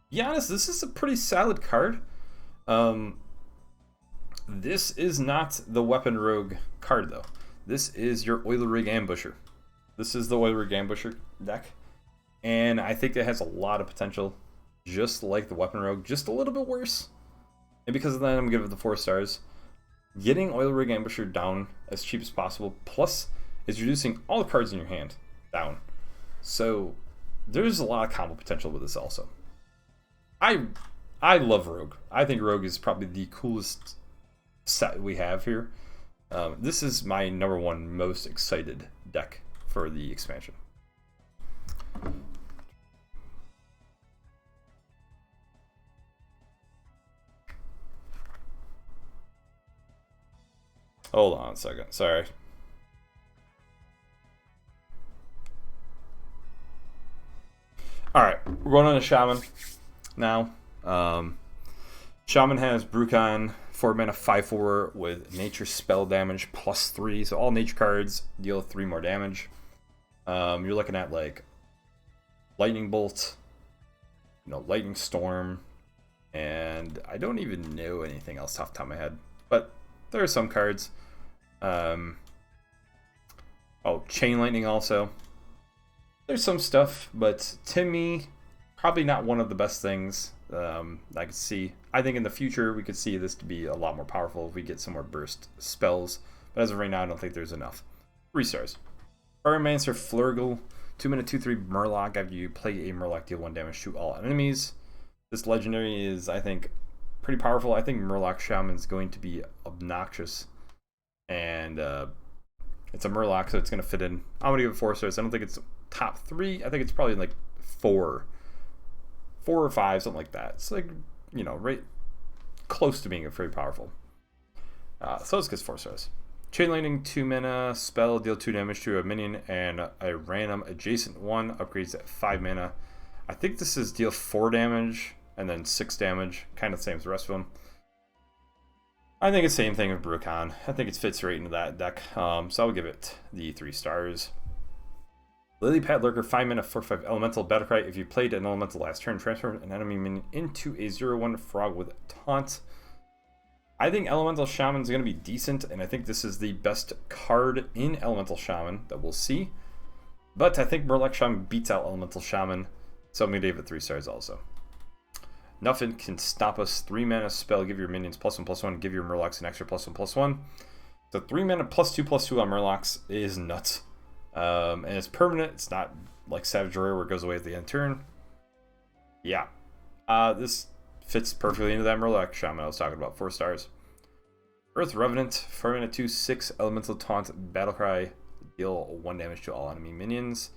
Be honest, this is a pretty solid card. This is not the weapon Rogue card though. This is your Oiler Rig Ambusher. This is the Oiler Rig Ambusher deck, and I think it has a lot of potential, just like the weapon Rogue, just a little bit worse. And because of that, I'm gonna give it the 4 stars. Getting Oiler Rig Ambusher down as cheap as possible, plus is reducing all the cards in your hand down. So there's a lot of combo potential with this also. I love Rogue. I think Rogue is probably the coolest set we have here. This is my #1 most excited deck for the expansion. Hold on a second, sorry. Alright, we're going on to Shaman now. Shaman has Brucon, 4 mana 5/4 with nature spell damage +3, so all nature cards deal 3 more damage. You're looking at like Lightning Bolt, you know, Lightning Storm, and I don't even know anything else off the top of my head, but there are some cards. Oh, Chain Lightning also. There's some stuff, but to me, probably not one of the best things I could see. I think in the future we could see this to be a lot more powerful if we get some more burst spells, but as of right now I don't think there's enough. 3 stars. Pyromancer Flurgle, 2 mana 2/3 Murloc. After you play a Murloc, deal 1 damage to all enemies. This legendary is, I think, pretty powerful. I think Murloc Shaman is going to be obnoxious, and it's a Murloc, so it's going to fit in. I'm going to give it 4 stars. I don't think it's top 3. I think it's probably like 4 or 5, something like that. It's like, you know, right close to being very powerful. So this gets 4 stars. Chain Lightning, 2 mana spell, deal 2 damage to a minion and a random adjacent one, upgrades at 5 mana. I think this is deal 4 damage and then 6 damage, kind of the same as the rest of them. I think it's the same thing with Brucon. I think it fits right into that deck, so I'll give it the 3 stars. Lily Pad Lurker, 5 mana 4/5 elemental battlecry. If you played an elemental last turn, transform an enemy minion into a 0/1 frog with taunt. I think Elemental Shaman is going to be decent, and I think this is the best card in Elemental Shaman that we'll see. But I think Murloc Shaman beats out Elemental Shaman, so I'm going to give it 3 stars also. Nothing can stop us. 3 mana spell, give your minions +1/+1, give your Murlocs an extra +1/+1. So 3 mana +2/+2 on Murlocs is nuts. And it's permanent. It's not like Savage Warrior where it goes away at the end of turn. Yeah. This fits perfectly into that Murloc Shaman I was talking about. 4 stars. Earth Revenant, 4 mana 2/6 Elemental Taunt Battlecry, deal 1 damage to all enemy minions.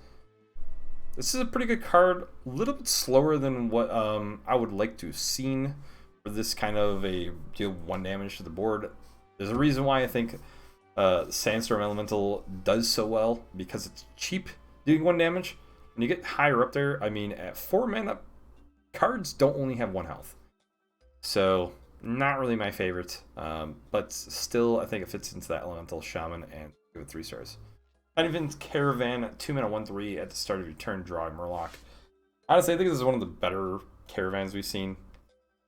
This is a pretty good card, a little bit slower than what I would like to have seen for this kind of a deal 1 damage to the board. There's a reason why I think Sandstorm Elemental does so well, because it's cheap doing 1 damage. When you get higher up there, I mean, at 4 mana, cards don't only have 1 health. So, not really my favorite, but still, I think it fits into that Elemental Shaman and give it 3 stars. Untitled Caravan, 2 mana 1/3 at the start of your turn, draw a Murloc. Honestly, I think this is one of the better Caravans we've seen,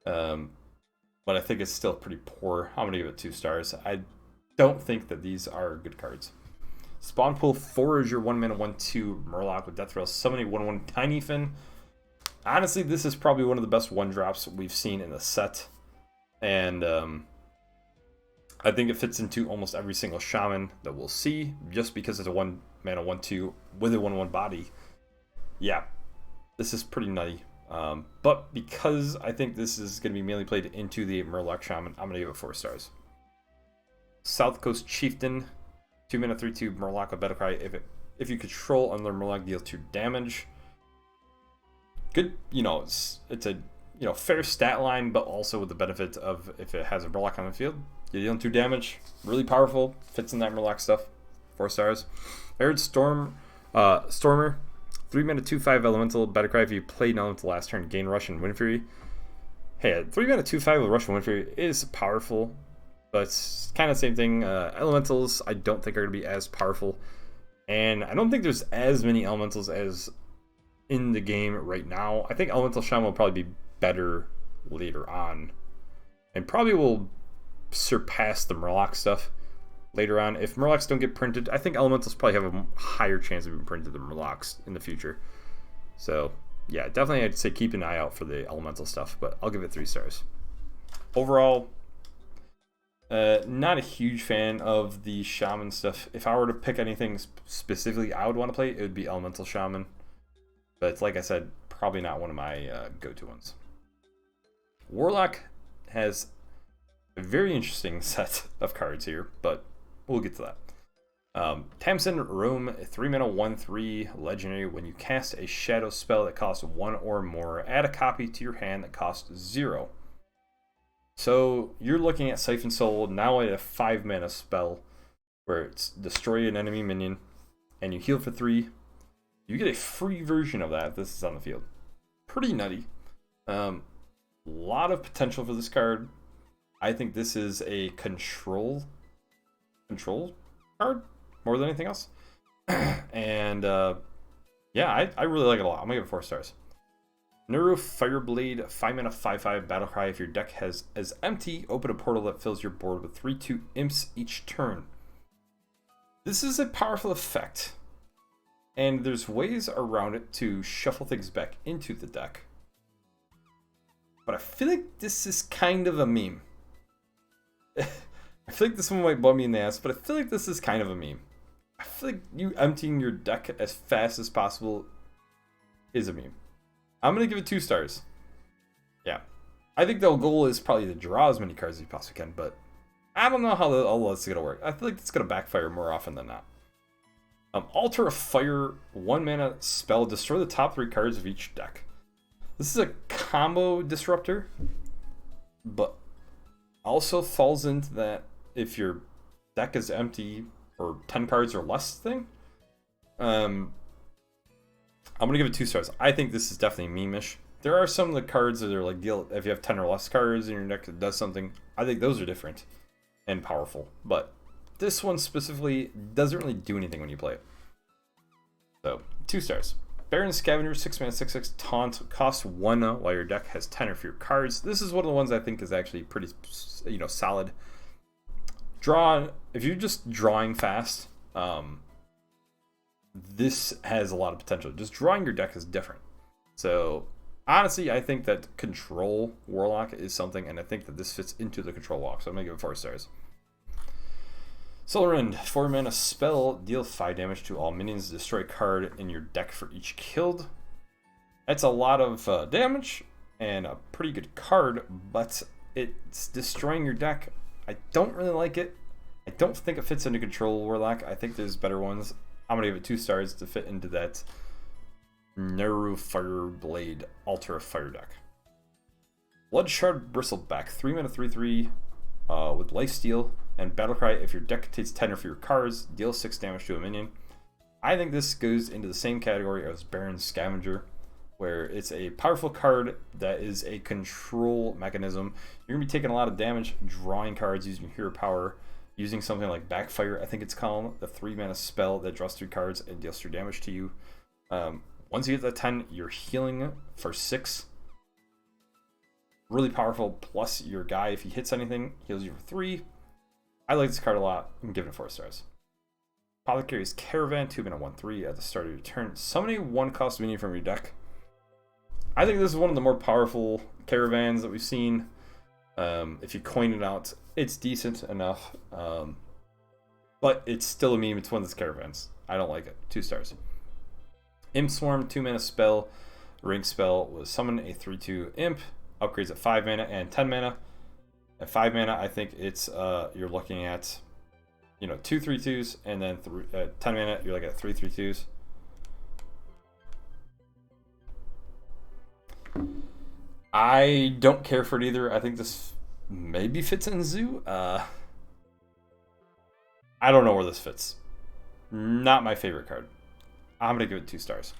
but I think it's still pretty poor. I'm going to give it 2 stars. I don't think that these are good cards. Spawn Pool Forager, 1 mana 1/2 Murloc with Death Rattle, summon a 1/1 Tiny Fin. Honestly, this is probably one of the best 1-drops we've seen in the set, and I think it fits into almost every single Shaman that we'll see, just because it's a 1 mana 1/2 with a 1/1 body. Yeah, this is pretty nutty. But because I think this is going to be mainly played into the Murloc Shaman, I'm going to give it 4 stars. South Coast Chieftain, 2 mana 3/2 Murloc with Battlecry. If you control another Murloc, deal 2 damage. Good, it's a fair stat line, but also with the benefit of if it has a Murloc on the field, you're dealing 2 damage. Really powerful, fits in that Murloc stuff. 4 stars. Arid Stormer, 3 mana 2/5 Elemental Battlecry. If you played an Elemental last turn, gain Rush and Wind Fury. Hey, 3 mana 2/5 with Rush and Wind Fury is powerful, but it's kind of the same thing. Elementals I don't think are going to be as powerful, and I don't think there's as many Elementals as in the game right now. I think Elemental Shaman will probably be better later on, and probably will surpass the Murloc stuff later on. If Murlocs don't get printed, I think Elementals probably have a higher chance of being printed than Murlocs in the future. So yeah, definitely I'd say keep an eye out for the Elemental stuff, but I'll give it 3 stars. Overall, not a huge fan of the Shaman stuff. If I were to pick anything specifically I would want to play, it would be Elemental Shaman. But like I said, probably not one of my go-to ones. Warlock has a very interesting set of cards here, but we'll get to that. Tamsin Rome, 3 mana 1/3 legendary. When you cast a shadow spell that costs 1 or more, add a copy to your hand that costs 0. So you're looking at Siphon Soul, now a 5 mana spell where it's destroy an enemy minion and you heal for 3. You get a free version of that if this is on the field. Pretty nutty. Lot of potential for this card. I think this is a control card more than anything else. And yeah, I really like it a lot. I'm gonna give it 4 stars. Neuro Fireblade, 5 mana 5/5 Battlecry. If your deck is empty, open a portal that fills your board with 3/2 imps each turn. This is a powerful effect, and there's ways around it to shuffle things back into the deck. But I feel like this is kind of a meme. I feel like this one might bum me in the ass, but I feel like this is kind of a meme. I feel like you emptying your deck as fast as possible is a meme. I'm going to give it 2 stars. Yeah. I think the goal is probably to draw as many cards as you possibly can, but I don't know how all that's going to work. I feel like it's going to backfire more often than not. Altar of Fire, 1 mana spell, destroy the top 3 cards of each deck. This is a combo disruptor, but also falls into that if your deck is empty or 10 cards or less thing. I'm gonna give it 2 stars. I think this is definitely meme-ish. There are some of the cards that are like deal if you have 10 or less cards in your deck that does something. I think those are different and powerful, but this one specifically doesn't really do anything when you play it. So 2 stars. Barrens Scavenger, 6 mana 6/6 taunt, costs 1 while your deck has 10 or fewer cards. This is one of the ones I think is actually pretty, solid. Draw. If you're just drawing fast, this has a lot of potential. Just drawing your deck is different. So honestly, I think that Control Warlock is something, and I think that this fits into the Control Walk. So I'm gonna give it 4 stars. Solar End, 4 mana spell, deal 5 damage to all minions, destroy a card in your deck for each killed. That's a lot of damage and a pretty good card, but it's destroying your deck. I don't really like it. I don't think it fits into Control Warlock. I think there's better ones. I'm gonna give it 2 stars to fit into that Narrow Fire Blade Altar of Fire deck. Bloodshard Bristleback, 3 mana 3/3 with Lifesteal and Battlecry. If your deck contains 10 or fewer cards, deal 6 damage to a minion. I think this goes into the same category as Barrens Scavenger, where it's a powerful card that is a control mechanism. You're going to be taking a lot of damage, drawing cards using hero power, using something like Backfire, I think it's called, the 3 mana spell that draws 3 cards and deals 3 damage to you. Once you get that 10, you're healing for 6. Really powerful, plus your guy, if he hits anything, heals you for 3. I like this card a lot. I'm giving it 4 stars. Apothecary's Caravan, 2 mana 1/3 at the start of your turn. Summon a 1-cost minion from your deck. I think this is one of the more powerful caravans that we've seen. If you coin it out, it's decent enough. But it's still a meme. It's one of those caravans. I don't like it. 2 stars. Imp Swarm, 2 mana spell. Rank spell was summon a 3/2 Imp. Upgrades at 5 mana and 10 mana. At 5 mana, I think it's you're looking at 2 3/2s, and then 10 mana, you're looking at 3 3/2s. I don't care for it either. I think this maybe fits in Zoo. I don't know where this fits. Not my favorite card. I'm gonna give it 2 stars.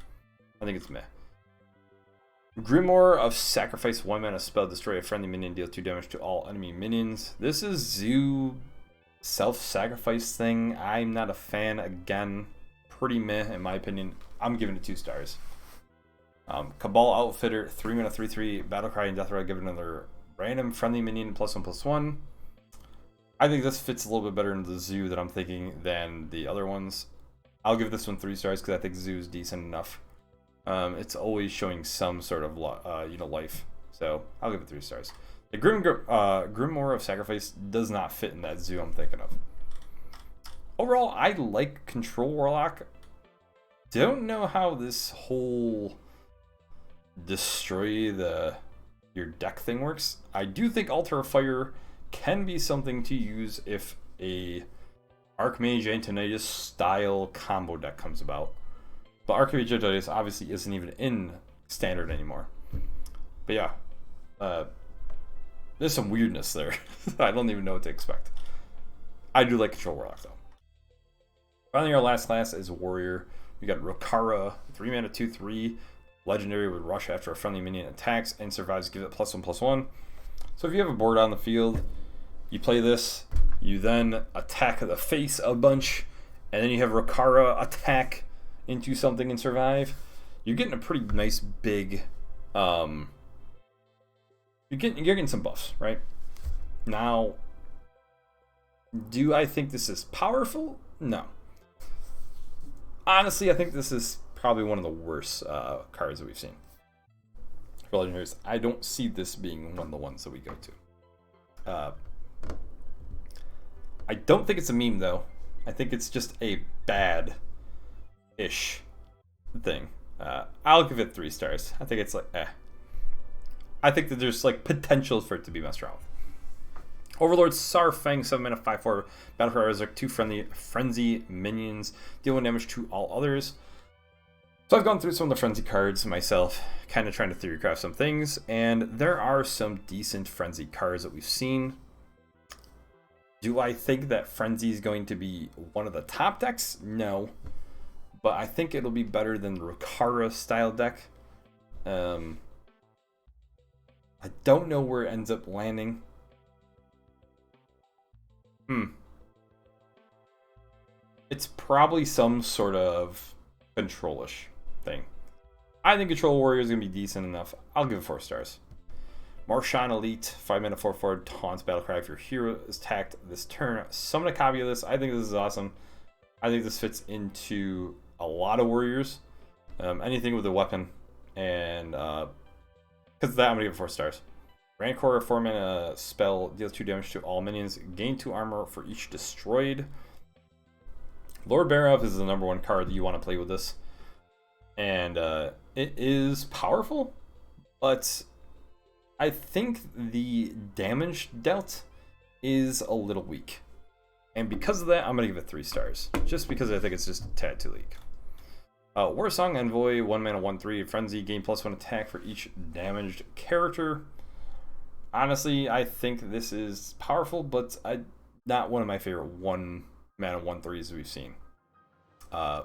I think it's meh. Grimoire of Sacrifice, 1 mana spell, destroy a friendly minion, deal 2 damage to all enemy minions. This is Zoo self-sacrifice thing. I'm not a fan. Again, pretty meh in my opinion. I'm giving it 2 stars. Cabal Outfitter, 3 mana 3/3 Battlecry and Death Rattle, give it another random friendly minion +1/+1. I think this fits a little bit better into the Zoo that I'm thinking than the other ones. I'll give this one 3 stars because I think Zoo is decent enough. It's always showing some sort of life, so I'll give it 3 stars. The Grimoire of Sacrifice does not fit in that Zoo I'm thinking of. Overall, I like Control Warlock. Don't know how this whole destroy your deck thing works. I do think Altar of Fire can be something to use if a Archmage Antonidas style combo deck comes about. But Archmage Antonidas obviously isn't even in Standard anymore. But yeah, there's some weirdness there. I don't even know what to expect. I do like Control Warlock though. Finally, our last class is Warrior. We got Rokara, 3 mana 2/3. Legendary would rush after a friendly minion attacks and survives, give it +1/+1. So if you have a board on the field, you play this, you then attack the face a bunch, and then you have Rokara attack into something and survive. You're getting a pretty nice big you're getting some buffs, right? Now, do I think this is powerful? No. Honestly, I think this is probably one of the worst cards that we've seen for legendaries. I don't see this being one of the ones that we go to. I don't think it's a meme though. I think it's just a bad-ish thing. I'll give it 3 stars. I think it's like I think that there's like potential for it to be messed around with. Overlord Sarfang, 7 mana 5/4 Battle for Razorfen, 2 frenzy minions, deal 1 damage to all others. So I've gone through some of the frenzy cards myself, kind of trying to theorycraft some things, and there are some decent frenzy cards that we've seen. Do I think that frenzy is going to be one of the top decks? No, but I think it'll be better than the Rokara style deck. I don't know where it ends up landing. It's probably some sort of control-ish thing. I think Control Warrior is going to be decent enough. I'll give it 4 stars. Marshawn Elite, 5 mana 4/4 taunts Battlecry. If your hero is attacked this turn, summon a copy of this. I think this is awesome. I think this fits into a lot of warriors. Anything with a weapon. And because of that, I'm going to give it 4 stars. Rancor, 4 mana spell, deals 2 damage to all minions. Gain 2 armor for each destroyed. Lord Barrens is the #1 card that you want to play with this. And it is powerful, but I think the damage dealt is a little weak. And because of that, I'm going to give it 3 stars. Just because I think it's just a tad too weak. Warsong Envoy, 1 mana, 1/3, Frenzy, gain +1 attack for each damaged character. Honestly, I think this is powerful, but not one of my favorite 1 mana, 1/3s we've seen. I'm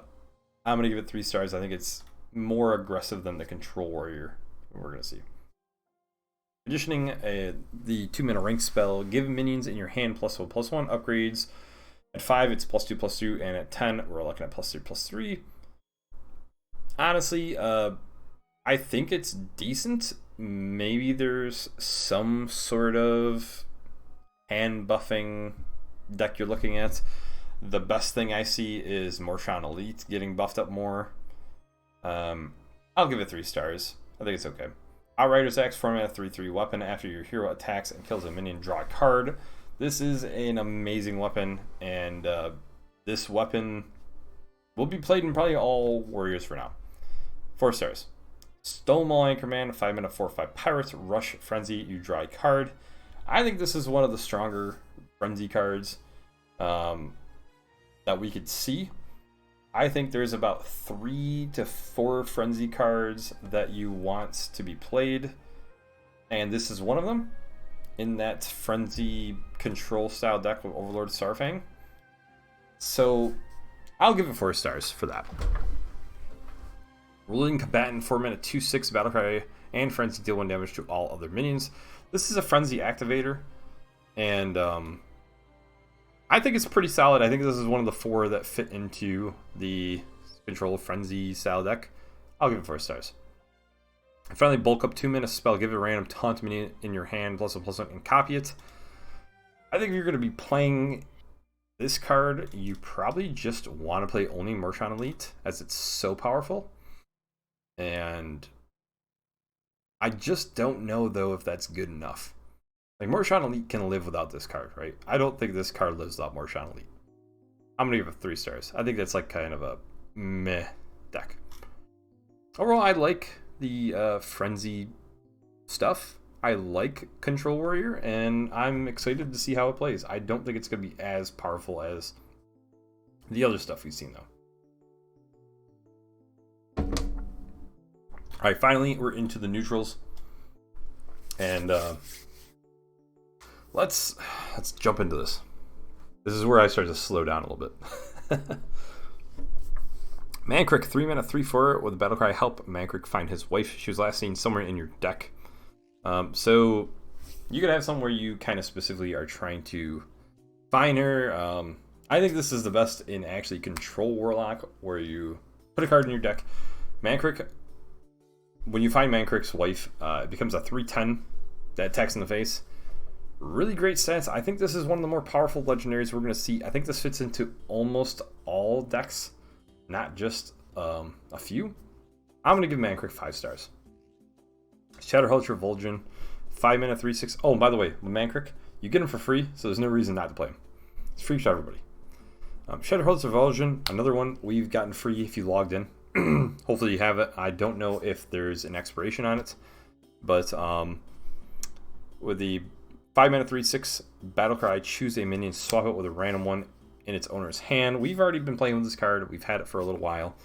going to give it 3 stars. I think it's more aggressive than the Control Warrior we're going to see. Conditioning the 2 mana rank spell, give minions in your hand +1/+1 upgrades. At 5, it's +2/+2, and at 10, we're looking at +3/+3. Honestly, I think it's decent. Maybe there's some sort of hand buffing deck you're looking at. The best thing I see is Marshawn Elite getting buffed up more. I'll give it 3 stars. I think it's okay. Outrider's Axe, 4 mana, 3/3 weapon. After your hero attacks and kills a minion, draw a card. This is an amazing weapon, and this weapon will be played in probably all warriors for now. 4 stars. Stonewall Anchorman, 5 mana, 4/5 pirates. Rush Frenzy, you draw a card. I think this is one of the stronger Frenzy cards that we could see. I think there's about 3 to 4 Frenzy cards that you want to be played, and this is one of them in that Frenzy control style deck with Overlord Sarfang. So I'll give it 4 stars for that. Ruling Combatant, 4 mana, 2/6 Battlecry, and Frenzy, deal 1 damage to all other minions. This is a Frenzy activator, and I think it's pretty solid. I think this is one of the 4 that fit into the Control Frenzy style deck. I'll give it 4 stars. And finally, bulk up 2 mana spell, give it a random taunt minion in your hand, +1/+1, and copy it. I think if you're going to be playing this card, you probably just want to play only Marshawn Elite, as it's so powerful. And I just don't know, though, if that's good enough. Like, Marshawn Elite can live without this card, right? I don't think this card lives without Marshawn Elite. I'm going to give it 3 stars. I think that's like kind of a meh deck. Overall, I like the Frenzy stuff. I like Control Warrior, and I'm excited to see how it plays. I don't think it's going to be as powerful as the other stuff we've seen, though. All right, finally, we're into the neutrals. And let's jump into this. This is where I start to slow down a little bit. Mankrik, 3 mana, 3/4 with a Battlecry. Help Mankrik find his wife. She was last seen somewhere in your deck. So you could have something where you kind of specifically are trying to find her. I think this is the best in actually Control Warlock, where you put a card in your deck. Mankrik, when you find Mankrik's wife, it becomes a 3/10 that attacks in the face. Really great stats. I think this is one of the more powerful legendaries we're going to see. I think this fits into almost all decks, not just a few. I'm going to give Mankrik 5 stars. Shatterhulch Revulsion, 5 mana, 3/6. Oh, and by the way, with Mankrik, you get him for free, so there's no reason not to play him. It's free to everybody. Shatterhulch Revulsion, another one we've gotten free if you logged in. Hopefully you have it. I don't know if there's an expiration on it, but with the 5 mana, 3/6 Battlecry, choose a minion, swap it with a random one in its owner's hand. We've already been playing with this card. We've had it for a little while.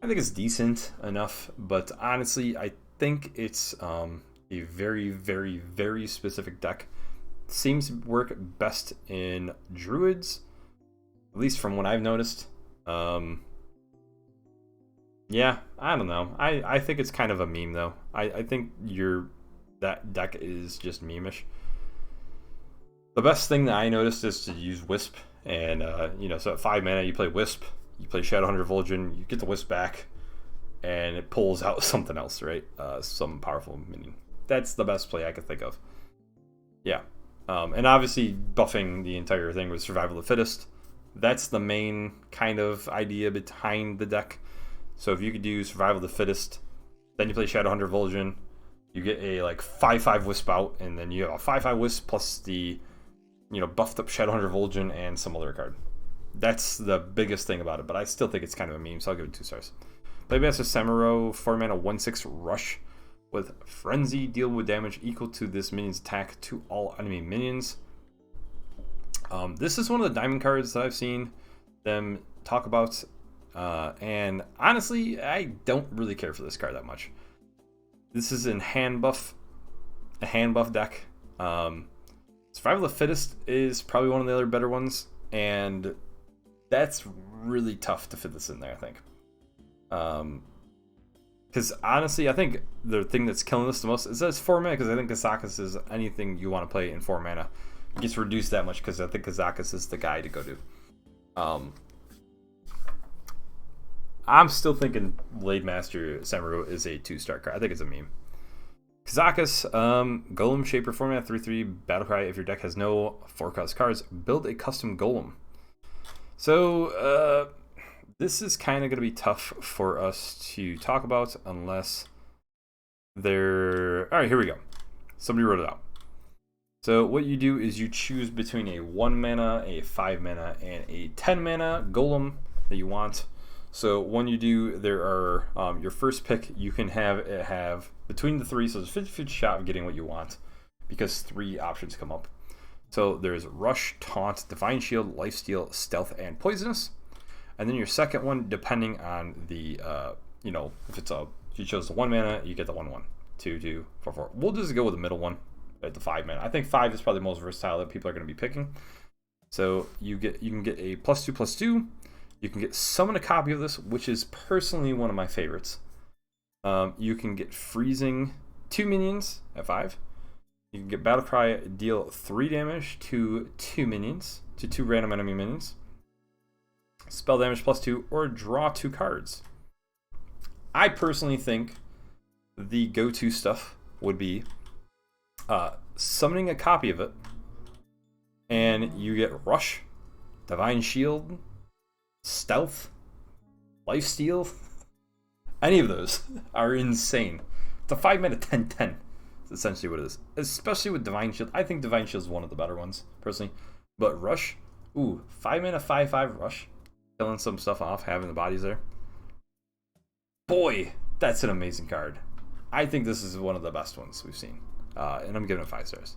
I think it's decent enough, but honestly, I think it's a very, very, very specific deck. Seems to work best in Druids, at least from what I've noticed. Yeah, I don't know. I think it's kind of a meme, though. I think that deck is just meme-ish. The best thing that I noticed is to use Wisp, and so at 5 mana you play Wisp, you play Shadowhunter Revulsion, you get the Wisp back, and it pulls out something else, right? Some powerful minion. That's the best play I could think of. Yeah, and obviously buffing the entire thing with Survival of the Fittest. That's the main kind of idea behind the deck. So if you could do Survival of the Fittest, then you play Shadowhunter Revulsion, you get a like 5/5 Wisp out, and then you have a 5/5 Wisp plus the buffed up Shadowhunter Revulsion and some other card. That's the biggest thing about it, but I still think it's kind of a meme, so I'll give it 2 stars. Playmaster Samuro, 4 mana, 1/6 Rush with Frenzy, deal with damage equal to this minion's attack to all enemy minions. This is one of the diamond cards that I've seen them talk about, and honestly, I don't really care for this card that much. This is in hand buff, a hand buff deck. Survival of the Fittest is probably one of the other better ones, and that's really tough to fit this in there, I think. Because honestly, I think the thing that's killing this the most is that it's 4 mana, because I think Kazakus is anything you want to play in 4 mana. It gets reduced that much because I think Kazakus is the guy to go to. I'm still thinking Blade Master Samurai is a 2-star card. I think it's a meme. Kazakus, Golem Shaper, 4 mana, 3/3, Battlecry. If your deck has no 4-cost cards, build a custom Golem. So, this is kind of going to be tough for us to talk about unless they're... Alright, here we go. Somebody wrote it out. So what you do is you choose between a 1 mana, a 5 mana, and a 10 mana Golem that you want. So when you do, there are your first pick, you can have between the 3, so there's a 50-50 shot of getting what you want because 3 options come up. So there's Rush, Taunt, Divine Shield, Lifesteal, Stealth, and Poisonous. And then your second one, depending on the, if it's you chose the 1 mana, you get the 1/1, 2/2, 4/4. We'll just go with the middle one at the 5 mana. I think 5 is probably the most versatile that people are going to be picking. So you can get a +2/+2. You can get summon a copy of this, which is personally one of my favorites. You can get freezing 2 minions at 5. You can get Battlecry, deal 3 damage to 2 minions, to 2 random enemy minions. Spell damage +2, or draw 2 cards. I personally think the go-to stuff would be summoning a copy of it, and you get Rush, Divine Shield, Stealth, Lifesteal. Any of those are insane. The 5 mana 10/10 is essentially what it is. Especially with Divine Shield. I think Divine Shield is one of the better ones, personally. But Rush, 5 mana 5/5 Rush. Killing some stuff off, having the bodies there. Boy, that's an amazing card. I think this is one of the best ones we've seen. And I'm giving it 5 stars.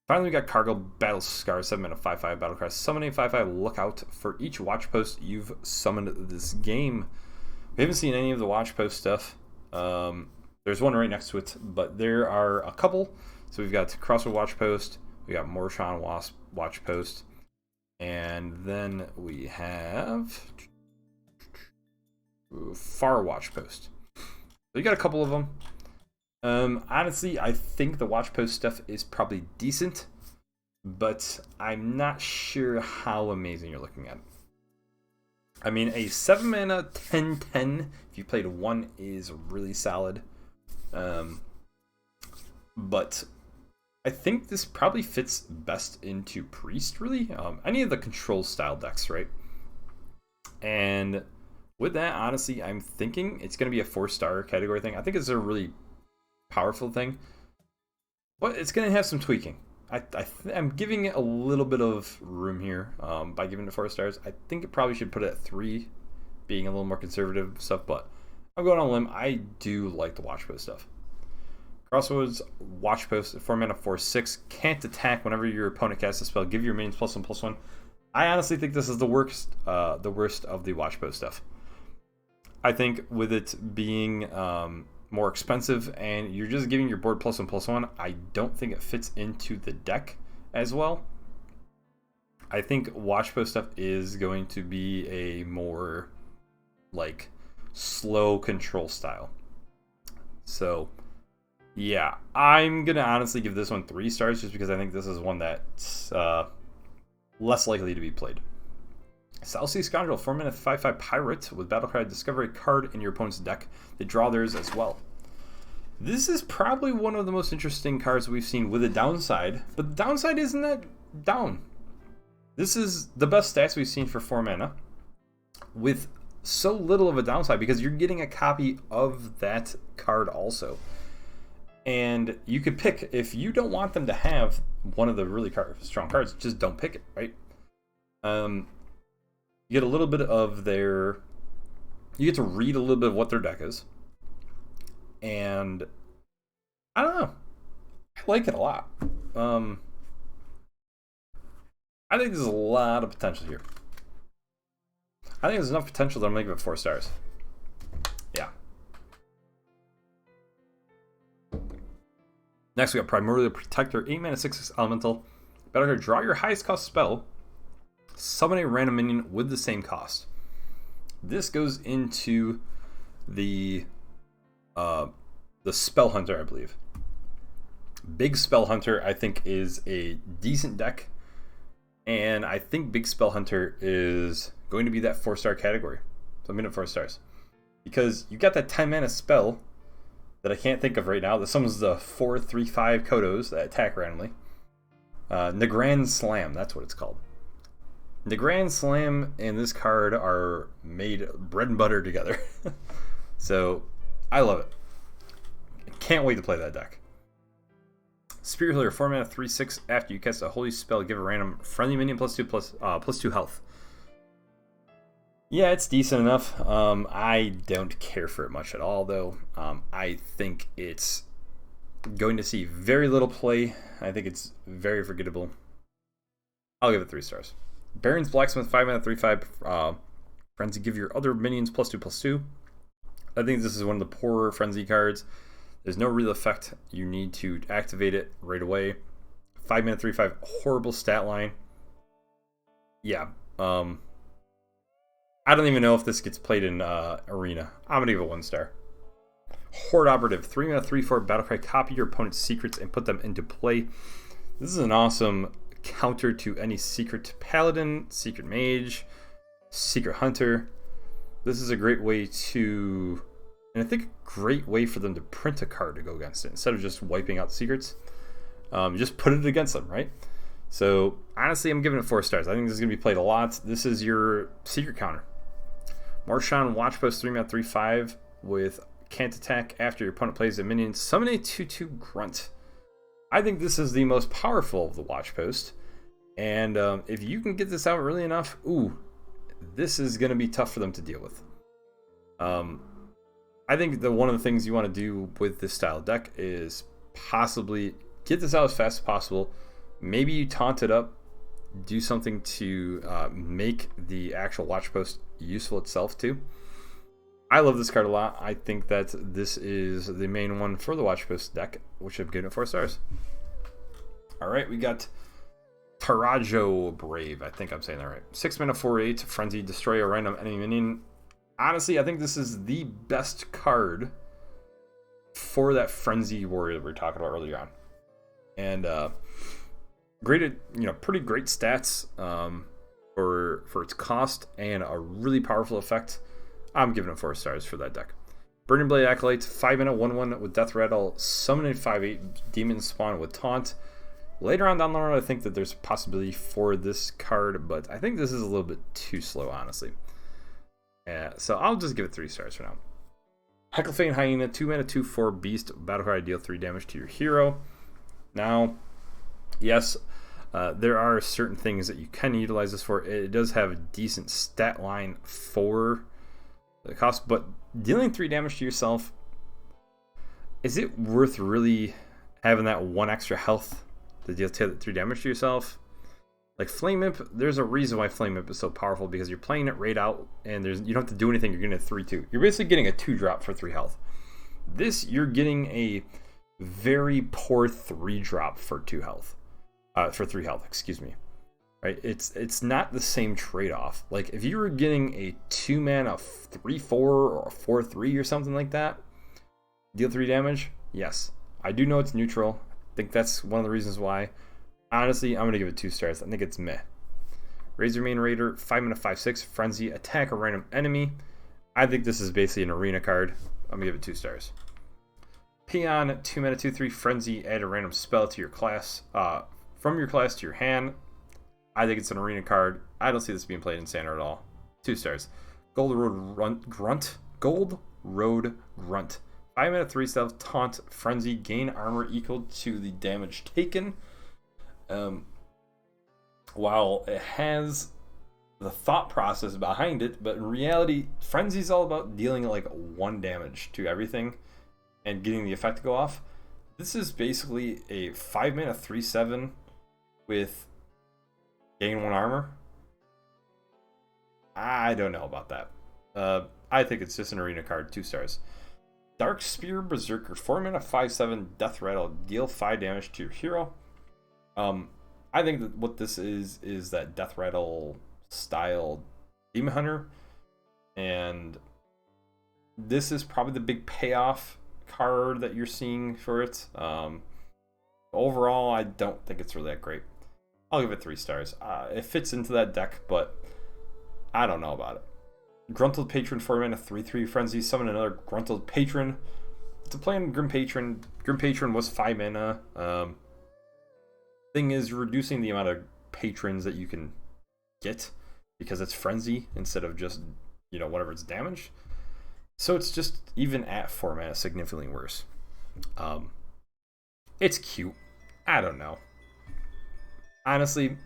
Finally, we got Cargo Battle Scar, 7 mana 5/5 Battlecry. Summon a 5/5 lookout for each watch post you've summoned this game. We haven't seen any of the watch post stuff. There's one right next to it, but there are a couple. So we've got Crossroad Watch Post, we got Marshawn Watch Post, and then we have Firewatch Post. So you got a couple of them. Honestly, I think the Watch Post stuff is probably decent, but I'm not sure how amazing you're looking at. I mean, a 7 mana 10/10, if you played 1, is really solid. But I think this probably fits best into Priest, really. Any of the control style decks, right? And with that, honestly, I'm thinking it's going to be a 4-star category thing. I think it's a really powerful thing, but it's going to have some tweaking. I'm giving it a little bit of room here by giving it 4 stars. I think it probably should put it at 3, being a little more conservative stuff, but I'm going on a limb. I do like the Watch Post stuff. Crossroads Watch Post, 4 mana 4/6, can't attack whenever your opponent casts a spell. Give your minions +1/+1. I honestly think this is the worst of the Watch Post stuff. I think with it being more expensive and you're just giving your board +1/+1, I don't think it fits into the deck as well. I think Watch Post stuff is going to be a more like slow control style. So yeah, I'm gonna honestly give this one 3 stars just because I think this is one that's less likely to be played. Sea Scoundrel, 4 mana 5/5 pirate with Battlecry. Discover a card in your opponent's deck. They draw theirs as well. This is probably one of the most interesting cards we've seen with a downside, but the downside isn't that down. This is the best stats we've seen for 4 mana with so little of a downside because you're getting a copy of that card also. And you could pick, if you don't want them to have one of the really strong cards, just don't pick it, right? You get a little bit of you get to read a little bit of what their deck is. And I don't know. I like it a lot. I think there's a lot of potential here. I think there's enough potential that I'm going to give it 4 stars. Yeah. Next, we got Primordial Protector, 8 mana, 6/6 elemental. Battle card, draw your highest cost spell. Summon a random minion with the same cost. This goes into the Spell Hunter, I believe. Big Spell Hunter, I think, is a decent deck. And I think Big Spell Hunter is going to be that 4-star category. So I'm giving it 4 stars. Because you got that 10 mana spell that I can't think of right now. This one's the 4/3/5 Kodos that attack randomly. Nagrand Slam, that's what it's called. Nagrand Slam and this card are made bread and butter together. So I love it. Can't wait to play that deck. Spirit Healer, 4 mana, 3/6. After you cast a holy spell, give a random friendly minion +2 health. Yeah, it's decent enough. I don't care for it much at all, though. I think it's going to see very little play. I think it's very forgettable. I'll give it 3 stars. Barrens Blacksmith, 5 mana, 3/5. Frenzy, give your other minions +2/2. I think this is one of the poorer Frenzy cards. There's no real effect. You need to activate it right away. 5 mana, 3/5. Horrible stat line. Yeah. I don't even know if this gets played in Arena. I'm gonna give it 1 star. Horde Operative, 3 mana, 3/4. Battlecry, copy your opponent's secrets and put them into play. This is an awesome counter to any secret Paladin, secret Mage, secret Hunter. This is a great way to, and I think a great way for them to print a card to go against it instead of just wiping out secrets. Just put it against them, right? So honestly, I'm giving it 4 stars. I think this is going to be played a lot. This is your secret counter. Marshawn Watch Post, 3 mana, 3/5 with can't attack after your opponent plays a minion. Summon a 2/2 grunt. I think this is the most powerful of the Watch Post. And if you can get this out early enough, this is going to be tough for them to deal with. I think that one of the things you want to do with this style deck is possibly get this out as fast as possible. Maybe you taunt it up, do something to make the actual Watch Post useful itself too. I love this card a lot. I think that this is the main one for the Watch Post deck, which I've given it 4 stars. Alright, we got Tarajo Brave. I think I'm saying that right. 6 mana, 4/8. Frenzy, destroy a random enemy minion. Honestly, I think this is the best card for that Frenzy Warrior that we were talking about earlier on. And pretty great stats for its cost and a really powerful effect. I'm giving it 4 stars for that deck. Burning Blade Acolyte, 5 mana, 1/1 with Death Rattle, summon a 5/8 Demon Spawn with Taunt. Later on down the road, I think that there's a possibility for this card, but I think this is a little bit too slow, honestly. So I'll just give it 3 stars for now. Hecklefane Hyena, 2 mana, 2/4 Beast, Battlecry, deal 3 damage to your hero. Now, yes, there are certain things that you can utilize this for. It does have a decent stat line for the cost, but dealing 3 damage to yourself, is it worth really having that 1 extra health to deal 3 damage to yourself? Like Flame Imp, there's a reason why Flame Imp is so powerful, because you're playing it right out and you don't have to do anything. You're getting a 3/2. You're basically getting a 2-drop for 3 health. This, you're getting a very poor 3-drop for 2 health. For 3 health, excuse me. Right? It's not the same trade-off. Like if you were getting a 2 mana 3/4 or a 4/3 or something like that, deal 3 damage. Yes, I do know it's neutral. I think that's one of the reasons why. Honestly, I'm gonna give it 2 stars. I think it's meh. Razorfen Raider, 5 mana, 5/6 Frenzy, attack a random enemy. I think this is basically an arena card. I'm gonna give it 2 stars. Peon, 2 mana, 2/3 Frenzy, add a random spell to your class, from your class to your hand. I think it's an arena card. I don't see this being played in standard at all. 2 stars. Gold Road Grunt. 5 mana, 3 stealth, taunt, frenzy, gain armor equal to the damage taken. While it has the thought process behind it, but in reality, frenzy is all about dealing like 1 damage to everything and getting the effect to go off. This is basically a 5 mana 3/7 with Gain 1 armor? I don't know about that. I think it's just an arena card, 2 stars. Dark Spear Berserker, 4 mana, 5/7, Death Rattle, deal 5 damage to your hero. I think that what this is that Death Rattle style Demon Hunter, and this is probably the big payoff card that you're seeing for it. Overall, I don't think it's really that great. I'll give it 3 stars. It fits into that deck, but I don't know about it. Gruntled Patron, 4 mana, 3/3 Frenzy. Summon another Gruntled Patron. To play in Grim Patron. Grim Patron was 5 mana. Thing is, reducing the amount of patrons that you can get because it's Frenzy instead of just, whatever it's damaged. So it's just, even at 4 mana, significantly worse. It's cute. I don't know. Honestly,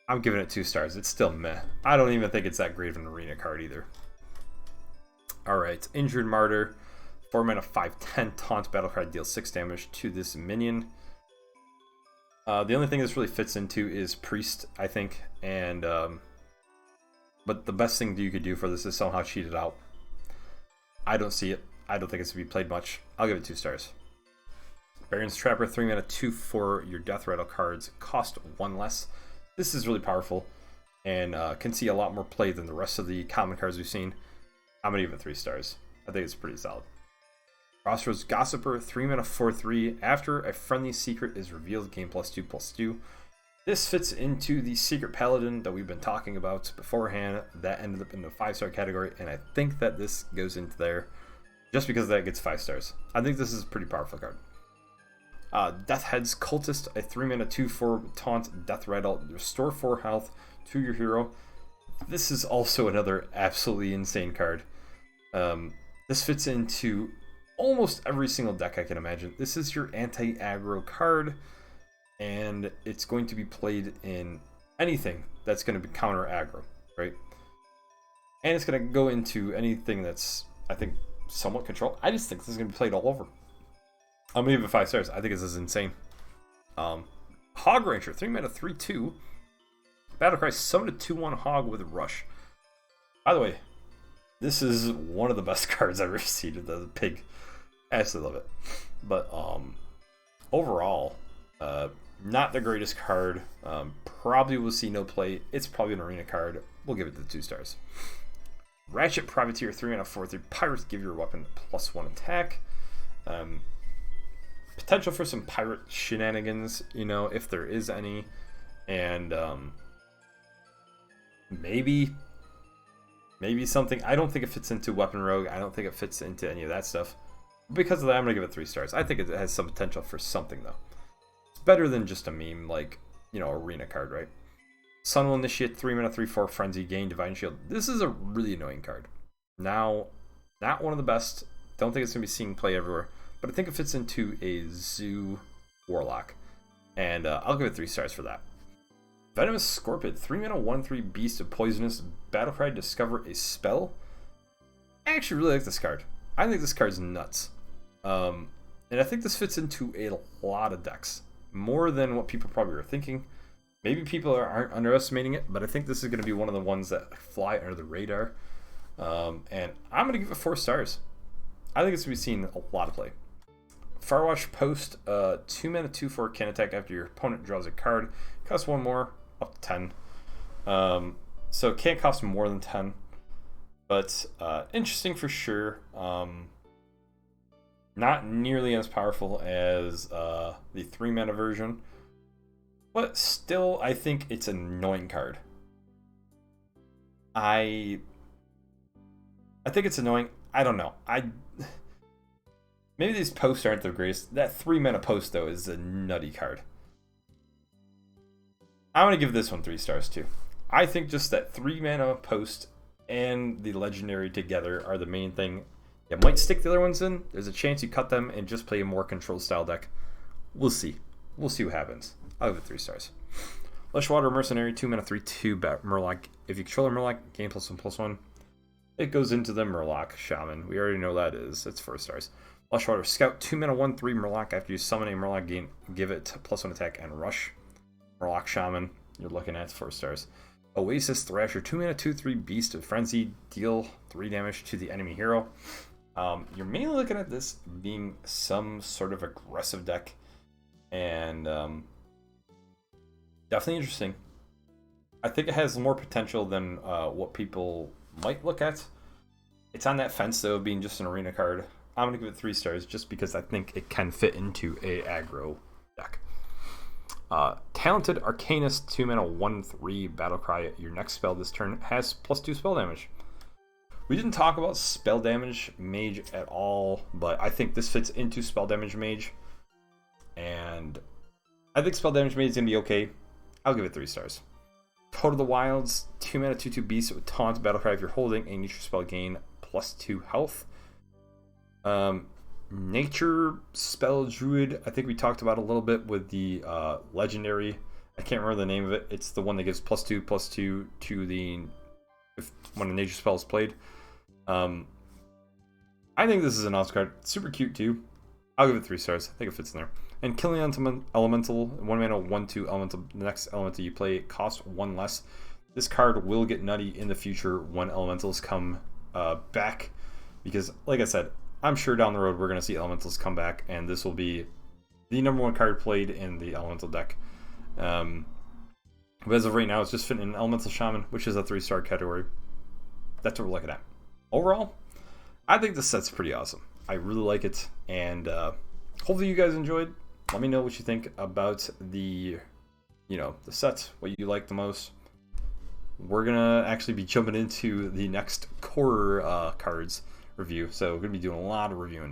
I'm giving it 2 stars. It's still meh. I don't even think it's that great of an arena card either. Alright, Injured Martyr. 4 mana, 5/10. Taunt Battlecry, deals 6 damage to this minion. The only thing this really fits into is Priest, I think. And but the best thing you could do for this is somehow cheat it out. I don't see it. I don't think it's going to be played much. I'll give it 2 stars. Barrens Trapper, 3 mana, 2/4. Your Death Rattle cards cost 1 less. This is really powerful and can see a lot more play than the rest of the common cards we've seen. I'm going to give it 3 stars. I think it's pretty solid. Crossroads Gossiper, 3 mana, 4/3. After a friendly secret is revealed, gain +2/2. This fits into the Secret Paladin that we've been talking about beforehand. That ended up in the 5-star category, and I think that this goes into there just because that gets 5 stars. I think this is a pretty powerful card. Deathhead's Cultist, a 3 mana, 2/4 Taunt, Death Rattle, restore 4 health to your hero. This is also another absolutely insane card. This fits into almost every single deck I can imagine. This is your anti-aggro card, and it's going to be played in anything that's going to be counter aggro, right? And it's going to go into anything that's, I think, somewhat control. I just think this is going to be played all over. I'm going to give it 5 stars. I think this is insane. Hog Ranger, 3 mana, 3/2. Battlecry, summon a 2/1 Hog with Rush. By the way, this is one of the best cards I've ever seen. The pig. I absolutely love it. But overall, not the greatest card. Probably will see no play. It's probably an arena card. We'll give it the 2 stars. Ratchet Privateer, 3 mana, 4/3. Pirates, give your weapon +1 attack. Potential for some pirate shenanigans, if there is any. And maybe something. I don't think it fits into Weapon Rogue. I don't think it fits into any of that stuff. Because of that, I'm going to give it 3 stars. I think it has some potential for something, though. It's better than just a meme, like, arena card, right? Sun will initiate, 3 mana, 3/4 Frenzy, gain Divine Shield. This is a really annoying card. Now, not one of the best. Don't think it's going to be seeing play everywhere. But I think it fits into a Zoo Warlock. And I'll give it 3 stars for that. Venomous Scorpion, 3 mana, 1/3 Beast of Poisonous. Battlecry, discover a spell. I actually really like this card. I think this card's nuts. And I think this fits into a lot of decks. More than what people probably are thinking. Maybe people aren't underestimating it, but I think this is going to be one of the ones that fly under the radar. And I'm going to give it 4 stars. I think it's going to be seeing a lot of play. Firewatch Post, 2 mana, 2/4 can attack after your opponent draws a card. Costs 1 more, up to 10. So it can't cost more than 10. But interesting for sure. Not nearly as powerful as the 3 mana version. But still, I think it's an annoying card. I think it's annoying. I don't know. Maybe these posts aren't the greatest. That 3 mana post, though, is a nutty card. I'm going to give this one 3 stars, too. I think just that 3 mana post and the legendary together are the main thing. You might stick the other ones in. There's a chance you cut them and just play a more controlled style deck. We'll see. We'll see what happens. I'll give it 3 stars. Lushwater Mercenary, 2 mana, 3/2 Murloc. If you control a Murloc, gain +1/+1. It goes into the Murloc Shaman. We already know that is. It's 4 stars. Lushwater Scout, 2 mana, 1/3 Murloc. After you summon a Murloc, give it +1 attack and rush. Murloc Shaman. you're looking at 4 stars. Oasis Thrasher, 2 mana, 2/3 Beast of Frenzy, deal 3 damage to the enemy hero. You're mainly looking at this being some sort of aggressive deck, and definitely interesting. I think it has more potential than what people might look at. It's on that fence though, being just an arena card. I'm gonna give it 3 stars just because I think it can fit into a aggro deck. Talented Arcanist, 2 mana, 1/3 Battlecry. Your next spell this turn has +2 spell damage. We didn't talk about spell damage mage at all, but I think this fits into spell damage mage, and I think spell damage mage is gonna be okay. I'll give it 3 stars. Toad of the Wilds, 2 mana, 2/2 Beast with Taunt, Battlecry. If you're holding a neutral spell, gain +2 health. Nature Spell Druid, I think we talked about a little bit with the legendary. I can't remember the name of it. It's the one that gives +2/+2 to the when a nature spell is played. I think this is an awesome card. Super cute too. I'll give it 3 stars. I think it fits in there. And Killing Elemental, 1 mana, 1/2 elemental. The next elemental you play costs 1 less. This card will get nutty in the future when elementals come back, because like I said, I'm sure down the road we're going to see elementals come back, and this will be the #1 card played in the elemental deck. But as of right now, it's just fitting in Elemental Shaman, which is a 3-star category. That's what we're looking at. Overall, I think this set's pretty awesome. I really like it, and hopefully you guys enjoyed. Let me know what you think about the set, what you like the most. We're gonna actually be jumping into the next core cards review, so we're gonna be doing a lot of reviewing.